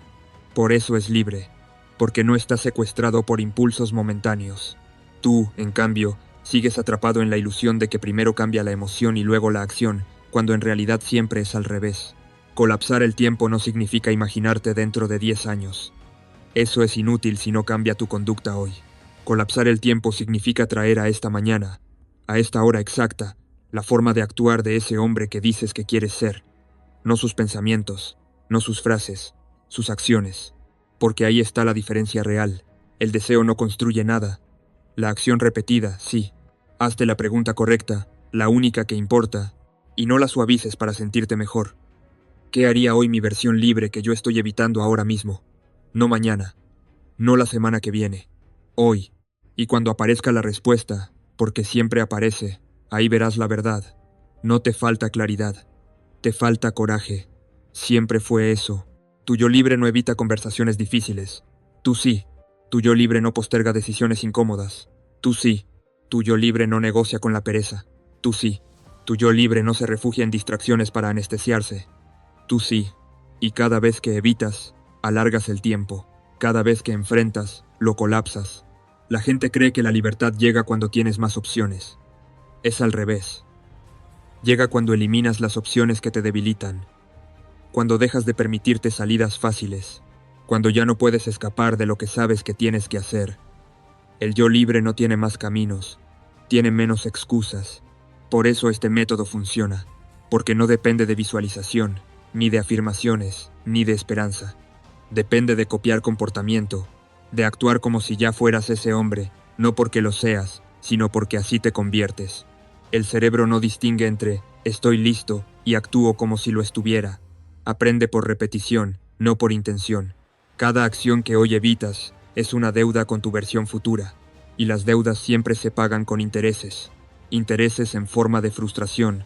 Por eso es libre, porque no está secuestrado por impulsos momentáneos. Tú, en cambio, sigues atrapado en la ilusión de que primero cambia la emoción y luego la acción, cuando en realidad siempre es al revés. Colapsar el tiempo no significa imaginarte dentro de 10 años. Eso es inútil si no cambia tu conducta hoy. Colapsar el tiempo significa traer a esta mañana, a esta hora exacta, la forma de actuar de ese hombre que dices que quieres ser. No sus pensamientos, no sus frases, sus acciones. Porque ahí está la diferencia real. El deseo no construye nada. La acción repetida, sí. Hazte la pregunta correcta, la única que importa, y no la suavices para sentirte mejor. ¿Qué haría hoy mi versión libre que yo estoy evitando ahora mismo? No mañana, no la semana que viene, hoy. Y cuando aparezca la respuesta, porque siempre aparece, ahí verás la verdad. No te falta claridad, te falta coraje. Siempre fue eso. Tu yo libre no evita conversaciones difíciles. Tú sí. Tu yo libre no posterga decisiones incómodas. Tú sí. Tu yo libre no negocia con la pereza. Tú sí. Tu yo libre no se refugia en distracciones para anestesiarse. Tú sí. Y cada vez que evitas, alargas el tiempo. Cada vez que enfrentas, lo colapsas. La gente cree que la libertad llega cuando tienes más opciones. Es al revés. Llega cuando eliminas las opciones que te debilitan. Cuando dejas de permitirte salidas fáciles, cuando ya no puedes escapar de lo que sabes que tienes que hacer. El yo libre no tiene más caminos, tiene menos excusas. Por eso este método funciona, porque no depende de visualización, ni de afirmaciones, ni de esperanza. Depende de copiar comportamiento, de actuar como si ya fueras ese hombre, no porque lo seas, sino porque así te conviertes. El cerebro no distingue entre estoy listo y actúo como si lo estuviera. Aprende por repetición, no por intención. Cada acción que hoy evitas es una deuda con tu versión futura, y las deudas siempre se pagan con intereses. Intereses en forma de frustración,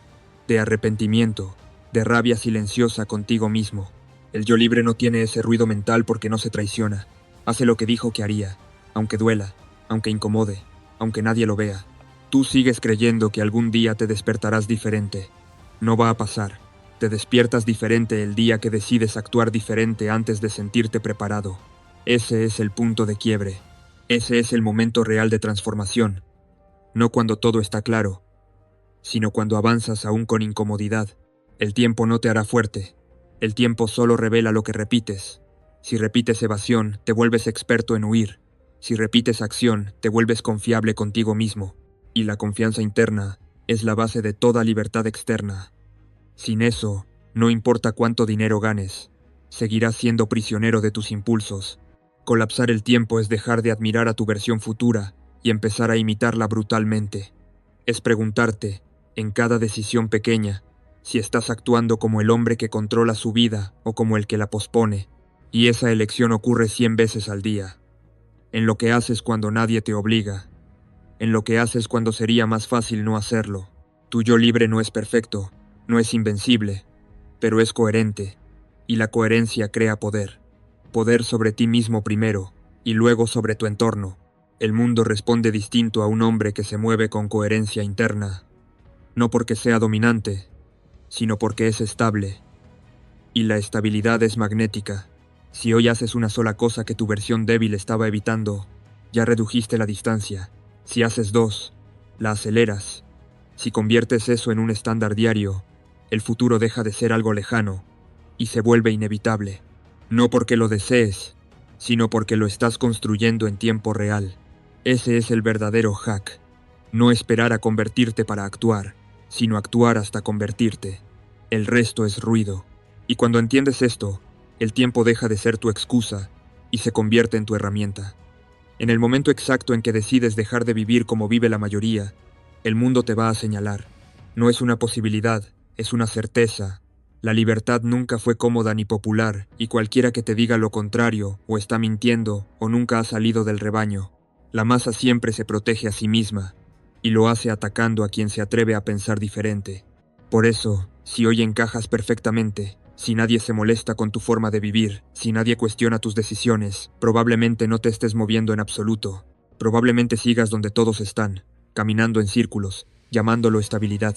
de arrepentimiento, de rabia silenciosa contigo mismo. El yo libre no tiene ese ruido mental porque no se traiciona. Hace lo que dijo que haría, aunque duela, aunque incomode, aunque nadie lo vea. Tú sigues creyendo que algún día te despertarás diferente. No va a pasar. Te despiertas diferente el día que decides actuar diferente antes de sentirte preparado. Ese es el punto de quiebre. Ese es el momento real de transformación. No cuando todo está claro, sino cuando avanzas aún con incomodidad. El tiempo no te hará fuerte. El tiempo solo revela lo que repites. Si repites evasión, te vuelves experto en huir. Si repites acción, te vuelves confiable contigo mismo. Y la confianza interna es la base de toda libertad externa. Sin eso, no importa cuánto dinero ganes, seguirás siendo prisionero de tus impulsos. Colapsar el tiempo es dejar de admirar a tu versión futura y empezar a imitarla brutalmente. Es preguntarte, en cada decisión pequeña, si estás actuando como el hombre que controla su vida o como el que la pospone. Y esa elección ocurre 100 veces al día. En lo que haces cuando nadie te obliga. En lo que haces cuando sería más fácil no hacerlo. Tu yo libre no es perfecto. No es invencible, pero es coherente, y la coherencia crea poder. Poder sobre ti mismo primero, y luego sobre tu entorno. El mundo responde distinto a un hombre que se mueve con coherencia interna. no porque sea dominante, sino porque es estable. Y la estabilidad es magnética. Si hoy haces una sola cosa que tu versión débil estaba evitando, ya redujiste la distancia. Si haces dos, la aceleras. Si conviertes eso en un estándar diario, el futuro deja de ser algo lejano y se vuelve inevitable. No porque lo desees, sino porque lo estás construyendo en tiempo real. Ese es el verdadero hack. No esperar a convertirte para actuar, sino actuar hasta convertirte. El resto es ruido. Y cuando entiendes esto, el tiempo deja de ser tu excusa y se convierte en tu herramienta. En el momento exacto en que decides dejar de vivir como vive la mayoría, el mundo te va a señalar. No es una posibilidad, es una certeza. La libertad nunca fue cómoda ni popular, y cualquiera que te diga lo contrario, o está mintiendo, o nunca ha salido del rebaño. La masa siempre se protege a sí misma, y lo hace atacando a quien se atreve a pensar diferente. Por eso, si hoy encajas perfectamente, si nadie se molesta con tu forma de vivir, si nadie cuestiona tus decisiones, probablemente no te estés moviendo en absoluto. Probablemente sigas donde todos están, caminando en círculos, llamándolo estabilidad.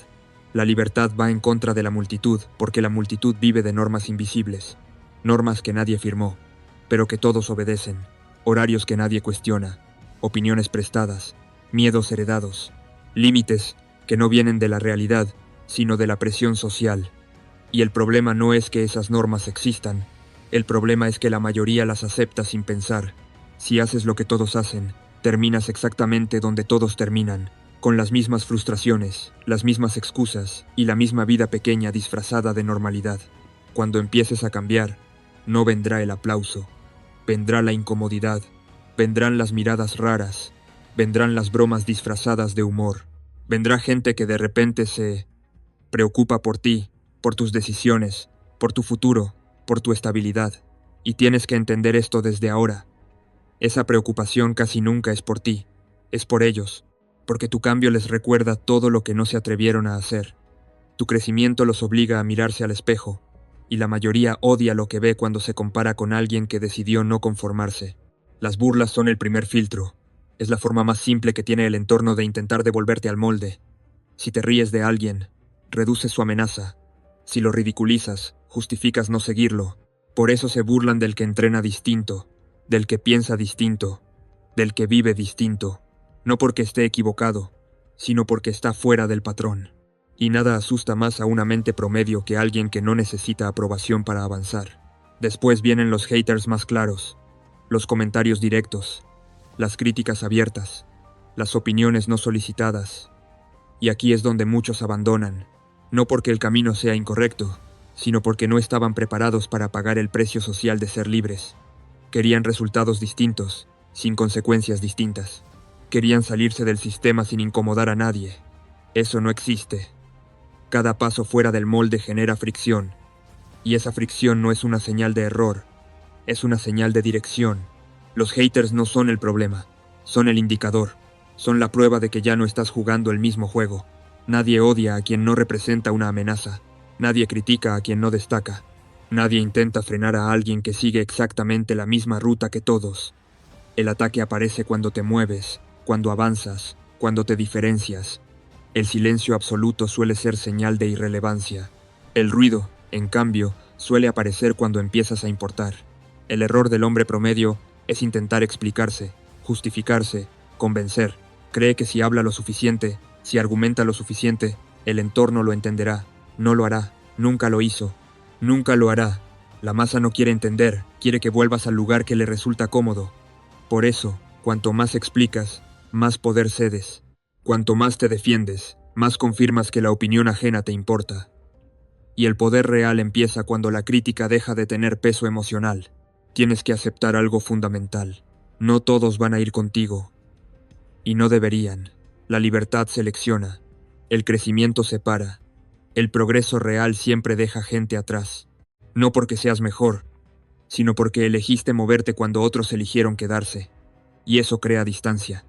La libertad va en contra de la multitud, porque la multitud vive de normas invisibles, normas que nadie firmó, pero que todos obedecen, horarios que nadie cuestiona, opiniones prestadas, miedos heredados, límites que no vienen de la realidad, sino de la presión social. Y el problema no es que esas normas existan, el problema es que la mayoría las acepta sin pensar. Si haces lo que todos hacen, terminas exactamente donde todos terminan, con las mismas frustraciones, las mismas excusas y la misma vida pequeña disfrazada de normalidad. Cuando empieces a cambiar, no vendrá el aplauso, vendrá la incomodidad, vendrán las miradas raras, vendrán las bromas disfrazadas de humor, vendrá gente que de repente se preocupa por ti, por tus decisiones, por tu futuro, por tu estabilidad, y tienes que entender esto desde ahora. Esa preocupación casi nunca es por ti, es por ellos, porque tu cambio les recuerda todo lo que no se atrevieron a hacer. Tu crecimiento los obliga a mirarse al espejo, y la mayoría odia lo que ve cuando se compara con alguien que decidió no conformarse. Las burlas son el primer filtro. Es la forma más simple que tiene el entorno de intentar devolverte al molde. Si te ríes de alguien, reduces su amenaza. Si lo ridiculizas, justificas no seguirlo. Por eso se burlan del que entrena distinto, del que piensa distinto, del que vive distinto. No porque esté equivocado, sino porque está fuera del patrón. Y nada asusta más a una mente promedio que alguien que no necesita aprobación para avanzar. Después vienen los haters más claros, los comentarios directos, las críticas abiertas, las opiniones no solicitadas. Y aquí es donde muchos abandonan, no porque el camino sea incorrecto, sino porque no estaban preparados para pagar el precio social de ser libres. Querían resultados distintos, sin consecuencias distintas. Querían salirse del sistema sin incomodar a nadie. Eso no existe. Cada paso fuera del molde genera fricción, y esa fricción no es una señal de error, es una señal de dirección. Los haters no son el problema, son el indicador, son la prueba de que ya no estás jugando el mismo juego. Nadie odia a quien no representa una amenaza, nadie critica a quien no destaca, nadie intenta frenar a alguien que sigue exactamente la misma ruta que todos. El ataque aparece cuando te mueves, cuando avanzas, cuando te diferencias. El silencio absoluto suele ser señal de irrelevancia. El ruido, en cambio, suele aparecer cuando empiezas a importar. El error del hombre promedio es intentar explicarse, justificarse, convencer. Cree que si habla lo suficiente, si argumenta lo suficiente, el entorno lo entenderá. No lo hará, nunca lo hizo, nunca lo hará. La masa no quiere entender, quiere que vuelvas al lugar que le resulta cómodo. Por eso, cuanto más explicas, más poder cedes. Cuanto más te defiendes, más confirmas que la opinión ajena te importa. Y el poder real empieza cuando la crítica deja de tener peso emocional. Tienes que aceptar algo fundamental. No todos van a ir contigo. Y no deberían. La libertad selecciona. El crecimiento separa. El progreso real siempre deja gente atrás. No porque seas mejor, sino porque elegiste moverte cuando otros eligieron quedarse. Y eso crea distancia.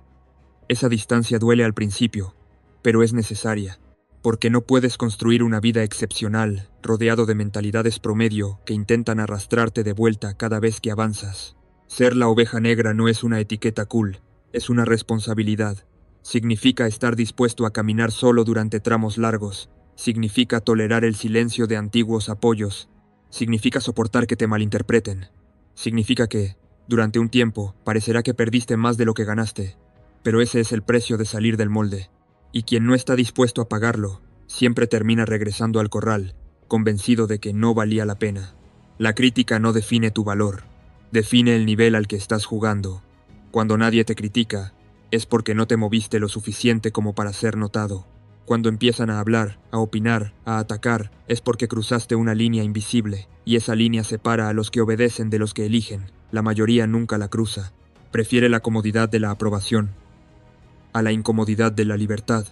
Esa distancia duele al principio, pero es necesaria, porque no puedes construir una vida excepcional, rodeado de mentalidades promedio que intentan arrastrarte de vuelta cada vez que avanzas. Ser la oveja negra no es una etiqueta cool, es una responsabilidad. Significa estar dispuesto a caminar solo durante tramos largos. Significa tolerar el silencio de antiguos apoyos. Significa soportar que te malinterpreten. Significa que, durante un tiempo, parecerá que perdiste más de lo que ganaste. Pero ese es el precio de salir del molde. Y quien no está dispuesto a pagarlo, siempre termina regresando al corral, convencido de que no valía la pena. La crítica no define tu valor, define el nivel al que estás jugando. Cuando nadie te critica, es porque no te moviste lo suficiente como para ser notado. Cuando empiezan a hablar, a opinar, a atacar, es porque cruzaste una línea invisible, y esa línea separa a los que obedecen de los que eligen. La mayoría nunca la cruza. Prefiere la comodidad de la aprobación a la incomodidad de la libertad.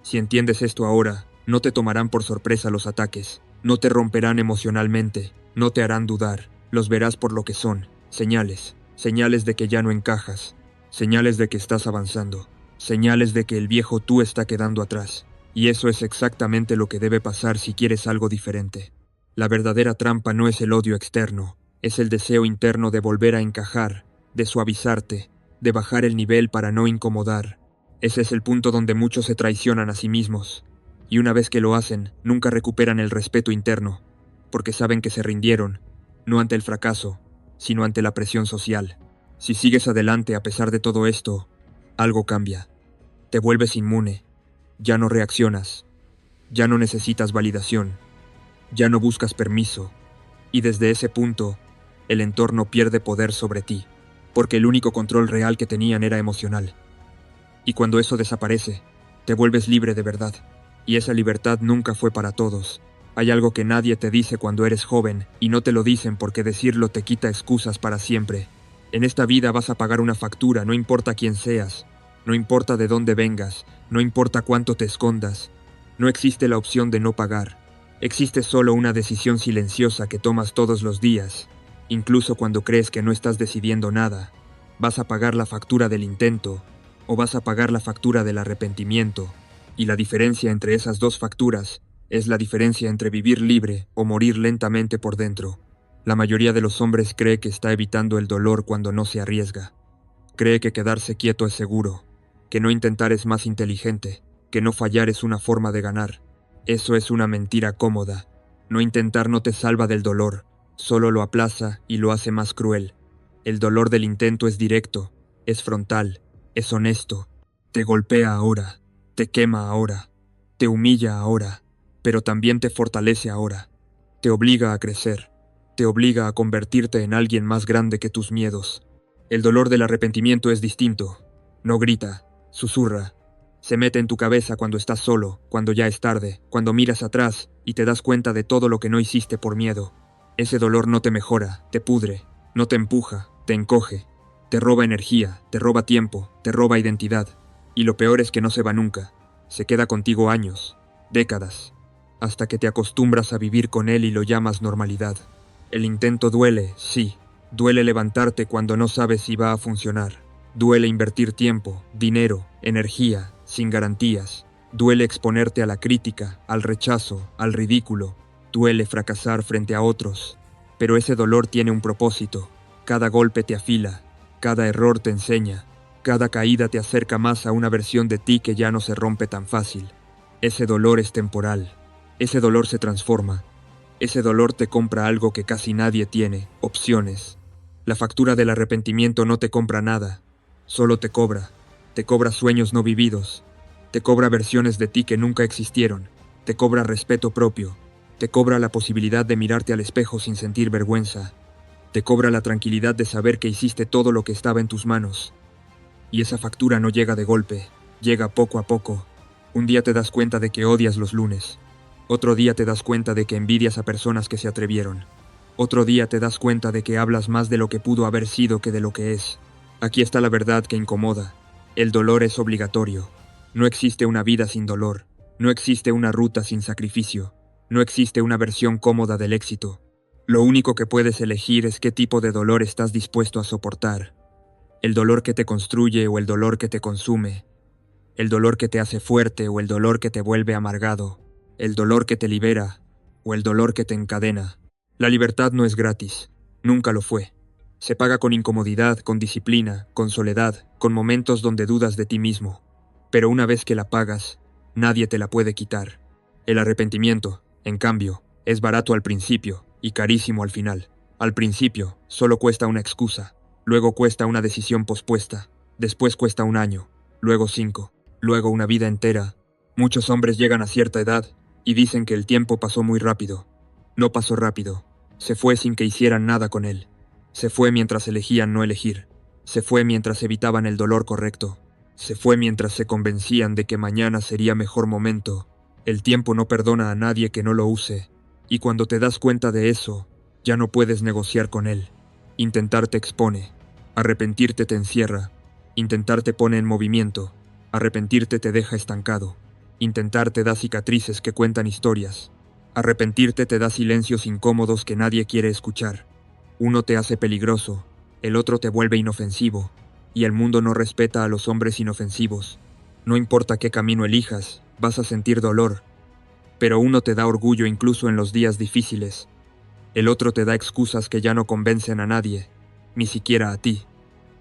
Si entiendes esto ahora, no te tomarán por sorpresa los ataques, no te romperán emocionalmente, no te harán dudar, los verás por lo que son, señales, señales de que ya no encajas, señales de que estás avanzando, señales de que el viejo tú está quedando atrás, y eso es exactamente lo que debe pasar si quieres algo diferente. La verdadera trampa no es el odio externo, es el deseo interno de volver a encajar, de suavizarte, de bajar el nivel para no incomodar. Ese es el punto donde muchos se traicionan a sí mismos, y una vez que lo hacen, nunca recuperan el respeto interno, porque saben que se rindieron, no ante el fracaso, sino ante la presión social. Si sigues adelante a pesar de todo esto, algo cambia. Te vuelves inmune, ya no reaccionas, ya no necesitas validación, ya no buscas permiso, y desde ese punto, el entorno pierde poder sobre ti, porque el único control real que tenían era emocional. Y cuando eso desaparece, te vuelves libre de verdad. Y esa libertad nunca fue para todos. Hay algo que nadie te dice cuando eres joven, y no te lo dicen porque decirlo te quita excusas para siempre. En esta vida vas a pagar una factura, no importa quién seas, no importa de dónde vengas, no importa cuánto te escondas. No existe la opción de no pagar. Existe solo una decisión silenciosa que tomas todos los días. Incluso cuando crees que no estás decidiendo nada, vas a pagar la factura del intento, o vas a pagar la factura del arrepentimiento, y la diferencia entre esas dos facturas es la diferencia entre vivir libre o morir lentamente por dentro. La mayoría de los hombres cree que está evitando el dolor cuando no se arriesga. Cree que quedarse quieto es seguro, que no intentar es más inteligente, que no fallar es una forma de ganar. Eso es una mentira cómoda. No intentar no te salva del dolor, solo lo aplaza y lo hace más cruel. El dolor del intento es directo, es frontal, es honesto, te golpea ahora, te quema ahora, te humilla ahora, pero también te fortalece ahora, te obliga a crecer, te obliga a convertirte en alguien más grande que tus miedos. El dolor del arrepentimiento es distinto, no grita, susurra, se mete en tu cabeza cuando estás solo, cuando ya es tarde, cuando miras atrás y te das cuenta de todo lo que no hiciste por miedo. Ese dolor no te mejora, te pudre, no te empuja, te encoge. Te roba energía, te roba tiempo, te roba identidad. Y lo peor es que no se va nunca. Se queda contigo años, décadas, hasta que te acostumbras a vivir con él y lo llamas normalidad. El intento duele, sí. Duele levantarte cuando no sabes si va a funcionar. Duele invertir tiempo, dinero, energía, sin garantías. Duele exponerte a la crítica, al rechazo, al ridículo. Duele fracasar frente a otros. Pero ese dolor tiene un propósito. Cada golpe te afila. Cada error te enseña, cada caída te acerca más a una versión de ti que ya no se rompe tan fácil. Ese dolor es temporal, ese dolor se transforma, ese dolor te compra algo que casi nadie tiene, opciones. La factura del arrepentimiento no te compra nada, solo te cobra sueños no vividos, te cobra versiones de ti que nunca existieron, te cobra respeto propio, te cobra la posibilidad de mirarte al espejo sin sentir vergüenza. Te cobra la tranquilidad de saber que hiciste todo lo que estaba en tus manos. Y esa factura no llega de golpe, llega poco a poco. Un día te das cuenta de que odias los lunes. Otro día te das cuenta de que envidias a personas que se atrevieron. Otro día te das cuenta de que hablas más de lo que pudo haber sido que de lo que es. Aquí está la verdad que incomoda. El dolor es obligatorio. No existe una vida sin dolor. No existe una ruta sin sacrificio. No existe una versión cómoda del éxito. Lo único que puedes elegir es qué tipo de dolor estás dispuesto a soportar. El dolor que te construye o el dolor que te consume. El dolor que te hace fuerte o el dolor que te vuelve amargado. El dolor que te libera o el dolor que te encadena. La libertad no es gratis. Nunca lo fue. Se paga con incomodidad, con disciplina, con soledad, con momentos donde dudas de ti mismo. Pero una vez que la pagas, nadie te la puede quitar. El arrepentimiento, en cambio, es barato al principio y carísimo al final. Al principio, solo cuesta una excusa, luego cuesta una decisión pospuesta, después cuesta un año, luego 5, luego una vida entera. Muchos hombres llegan a cierta edad y dicen que el tiempo pasó muy rápido. No pasó rápido, se fue sin que hicieran nada con él. Se fue mientras elegían no elegir. Se fue mientras evitaban el dolor correcto. Se fue mientras se convencían de que mañana sería mejor momento. El tiempo no perdona a nadie que no lo use, y cuando te das cuenta de eso, ya no puedes negociar con él. Intentar te expone, arrepentirte te encierra, intentar te pone en movimiento, arrepentirte te deja estancado, intentar te da cicatrices que cuentan historias, arrepentirte te da silencios incómodos que nadie quiere escuchar. Uno te hace peligroso, el otro te vuelve inofensivo, y el mundo no respeta a los hombres inofensivos. No importa qué camino elijas, vas a sentir dolor, pero uno te da orgullo incluso en los días difíciles. El otro te da excusas que ya no convencen a nadie, ni siquiera a ti.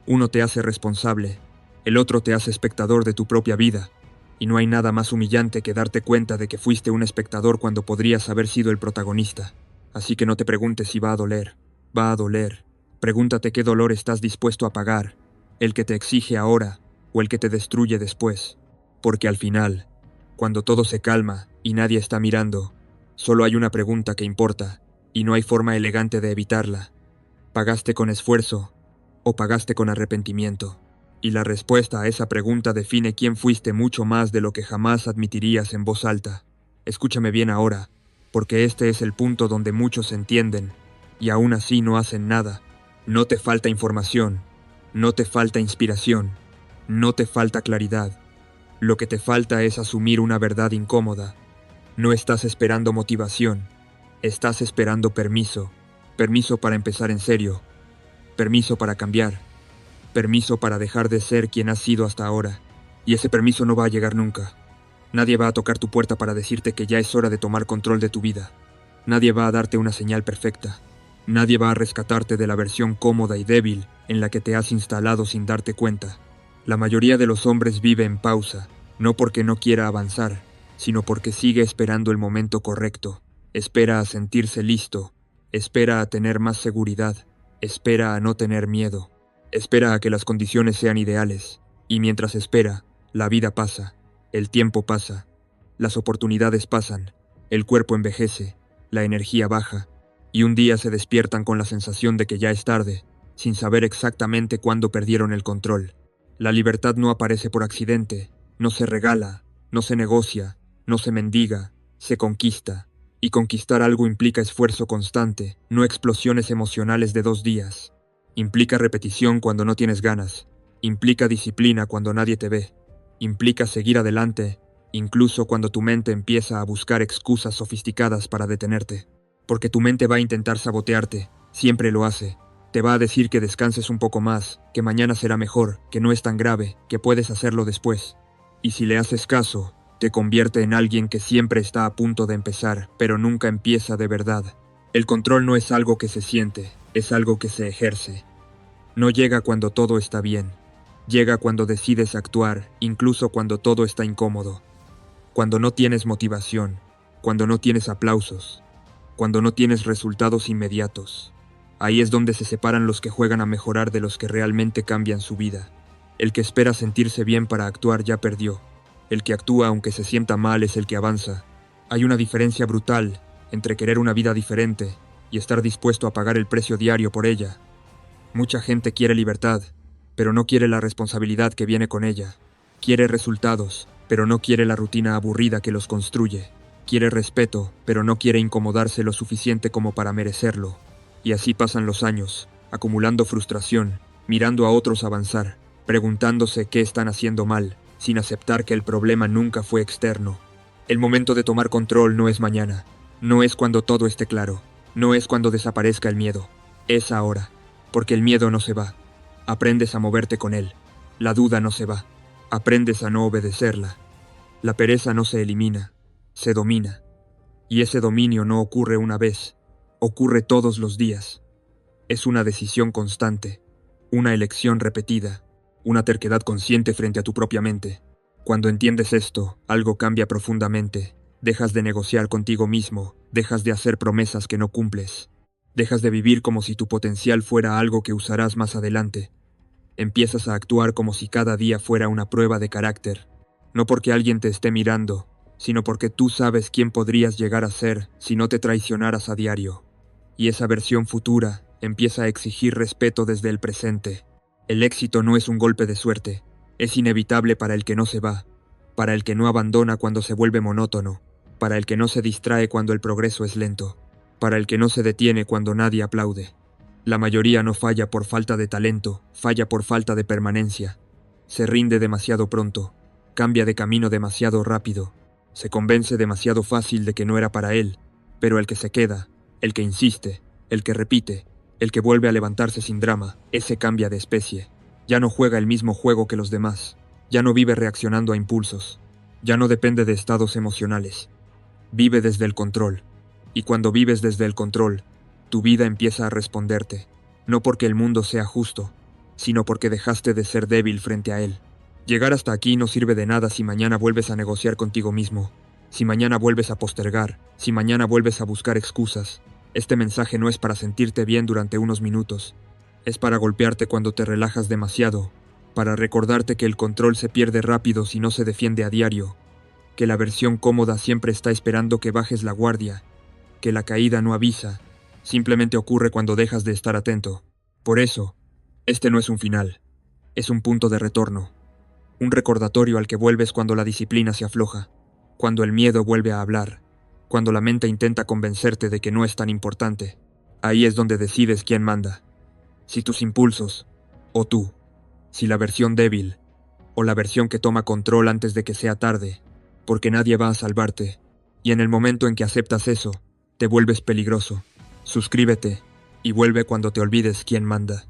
Uno te hace responsable, el otro te hace espectador de tu propia vida, y no hay nada más humillante que darte cuenta de que fuiste un espectador cuando podrías haber sido el protagonista. Así que no te preguntes si va a doler. Va a doler. Pregúntate qué dolor estás dispuesto a pagar, el que te exige ahora o el que te destruye después. Porque al final, cuando todo se calma y nadie está mirando, solo hay una pregunta que importa, y no hay forma elegante de evitarla. ¿Pagaste con esfuerzo o pagaste con arrepentimiento? Y la respuesta a esa pregunta define quién fuiste mucho más de lo que jamás admitirías en voz alta. Escúchame bien ahora, porque este es el punto donde muchos entienden, y aún así no hacen nada. No te falta información, no te falta inspiración, no te falta claridad. Lo que te falta es asumir una verdad incómoda. No estás esperando motivación, estás esperando permiso. Permiso para empezar en serio, permiso para cambiar, permiso para dejar de ser quien has sido hasta ahora. Y ese permiso no va a llegar nunca. Nadie va a tocar tu puerta para decirte que ya es hora de tomar control de tu vida. Nadie va a darte una señal perfecta. Nadie va a rescatarte de la versión cómoda y débil en la que te has instalado sin darte cuenta. La mayoría de los hombres vive en pausa, no porque no quiera avanzar, sino porque sigue esperando el momento correcto. Espera a sentirse listo, espera a tener más seguridad, espera a no tener miedo, espera a que las condiciones sean ideales, y mientras espera, la vida pasa, el tiempo pasa, las oportunidades pasan, el cuerpo envejece, la energía baja, y un día se despiertan con la sensación de que ya es tarde, sin saber exactamente cuándo perdieron el control. La libertad no aparece por accidente, no se regala, no se negocia, no se mendiga, se conquista. Y conquistar algo implica esfuerzo constante, no explosiones emocionales de 2 días. Implica repetición cuando no tienes ganas, implica disciplina cuando nadie te ve, implica seguir adelante, incluso cuando tu mente empieza a buscar excusas sofisticadas para detenerte. Porque tu mente va a intentar sabotearte, siempre lo hace. Te va a decir que descanses un poco más, que mañana será mejor, que no es tan grave, que puedes hacerlo después. Y si le haces caso, te convierte en alguien que siempre está a punto de empezar, pero nunca empieza de verdad. El control no es algo que se siente, es algo que se ejerce. No llega cuando todo está bien. Llega cuando decides actuar, incluso cuando todo está incómodo. Cuando no tienes motivación, cuando no tienes aplausos, cuando no tienes resultados inmediatos. Ahí es donde se separan los que juegan a mejorar de los que realmente cambian su vida. El que espera sentirse bien para actuar ya perdió. El que actúa aunque se sienta mal es el que avanza. Hay una diferencia brutal entre querer una vida diferente y estar dispuesto a pagar el precio diario por ella. Mucha gente quiere libertad, pero no quiere la responsabilidad que viene con ella. Quiere resultados, pero no quiere la rutina aburrida que los construye. Quiere respeto, pero no quiere incomodarse lo suficiente como para merecerlo. Y así pasan los años, acumulando frustración, mirando a otros avanzar, preguntándose qué están haciendo mal, sin aceptar que el problema nunca fue externo. El momento de tomar control no es mañana, no es cuando todo esté claro, no es cuando desaparezca el miedo, es ahora, porque el miedo no se va. Aprendes a moverte con él, la duda no se va, aprendes a no obedecerla. La pereza no se elimina, se domina, y ese dominio no ocurre una vez, ocurre todos los días. Es una decisión constante, una elección repetida, una terquedad consciente frente a tu propia mente. Cuando entiendes esto, algo cambia profundamente. Dejas de negociar contigo mismo, dejas de hacer promesas que no cumples. Dejas de vivir como si tu potencial fuera algo que usarás más adelante. Empiezas a actuar como si cada día fuera una prueba de carácter. No porque alguien te esté mirando, sino porque tú sabes quién podrías llegar a ser si no te traicionaras a diario. Y esa versión futura empieza a exigir respeto desde el presente. El éxito no es un golpe de suerte, es inevitable para el que no se va, para el que no abandona cuando se vuelve monótono, para el que no se distrae cuando el progreso es lento, para el que no se detiene cuando nadie aplaude. La mayoría no falla por falta de talento, falla por falta de permanencia. Se rinde demasiado pronto, cambia de camino demasiado rápido, se convence demasiado fácil de que no era para él, pero el que se queda, el que insiste, el que repite, el que vuelve a levantarse sin drama, ese cambia de especie. Ya no juega el mismo juego que los demás, ya no vive reaccionando a impulsos, ya no depende de estados emocionales. Vive desde el control, y cuando vives desde el control, tu vida empieza a responderte, no porque el mundo sea justo, sino porque dejaste de ser débil frente a él. Llegar hasta aquí no sirve de nada si mañana vuelves a negociar contigo mismo, si mañana vuelves a postergar, si mañana vuelves a buscar excusas. Este mensaje no es para sentirte bien durante unos minutos, es para golpearte cuando te relajas demasiado, para recordarte que el control se pierde rápido si no se defiende a diario, que la versión cómoda siempre está esperando que bajes la guardia, que la caída no avisa, simplemente ocurre cuando dejas de estar atento. Por eso, este no es un final, es un punto de retorno, un recordatorio al que vuelves cuando la disciplina se afloja, cuando el miedo vuelve a hablar, cuando la mente intenta convencerte de que no es tan importante. Ahí es donde decides quién manda. Si tus impulsos, o tú, si la versión débil, o la versión que toma control antes de que sea tarde, porque nadie va a salvarte, y en el momento en que aceptas eso, te vuelves peligroso. Suscríbete, y vuelve cuando te olvides quién manda.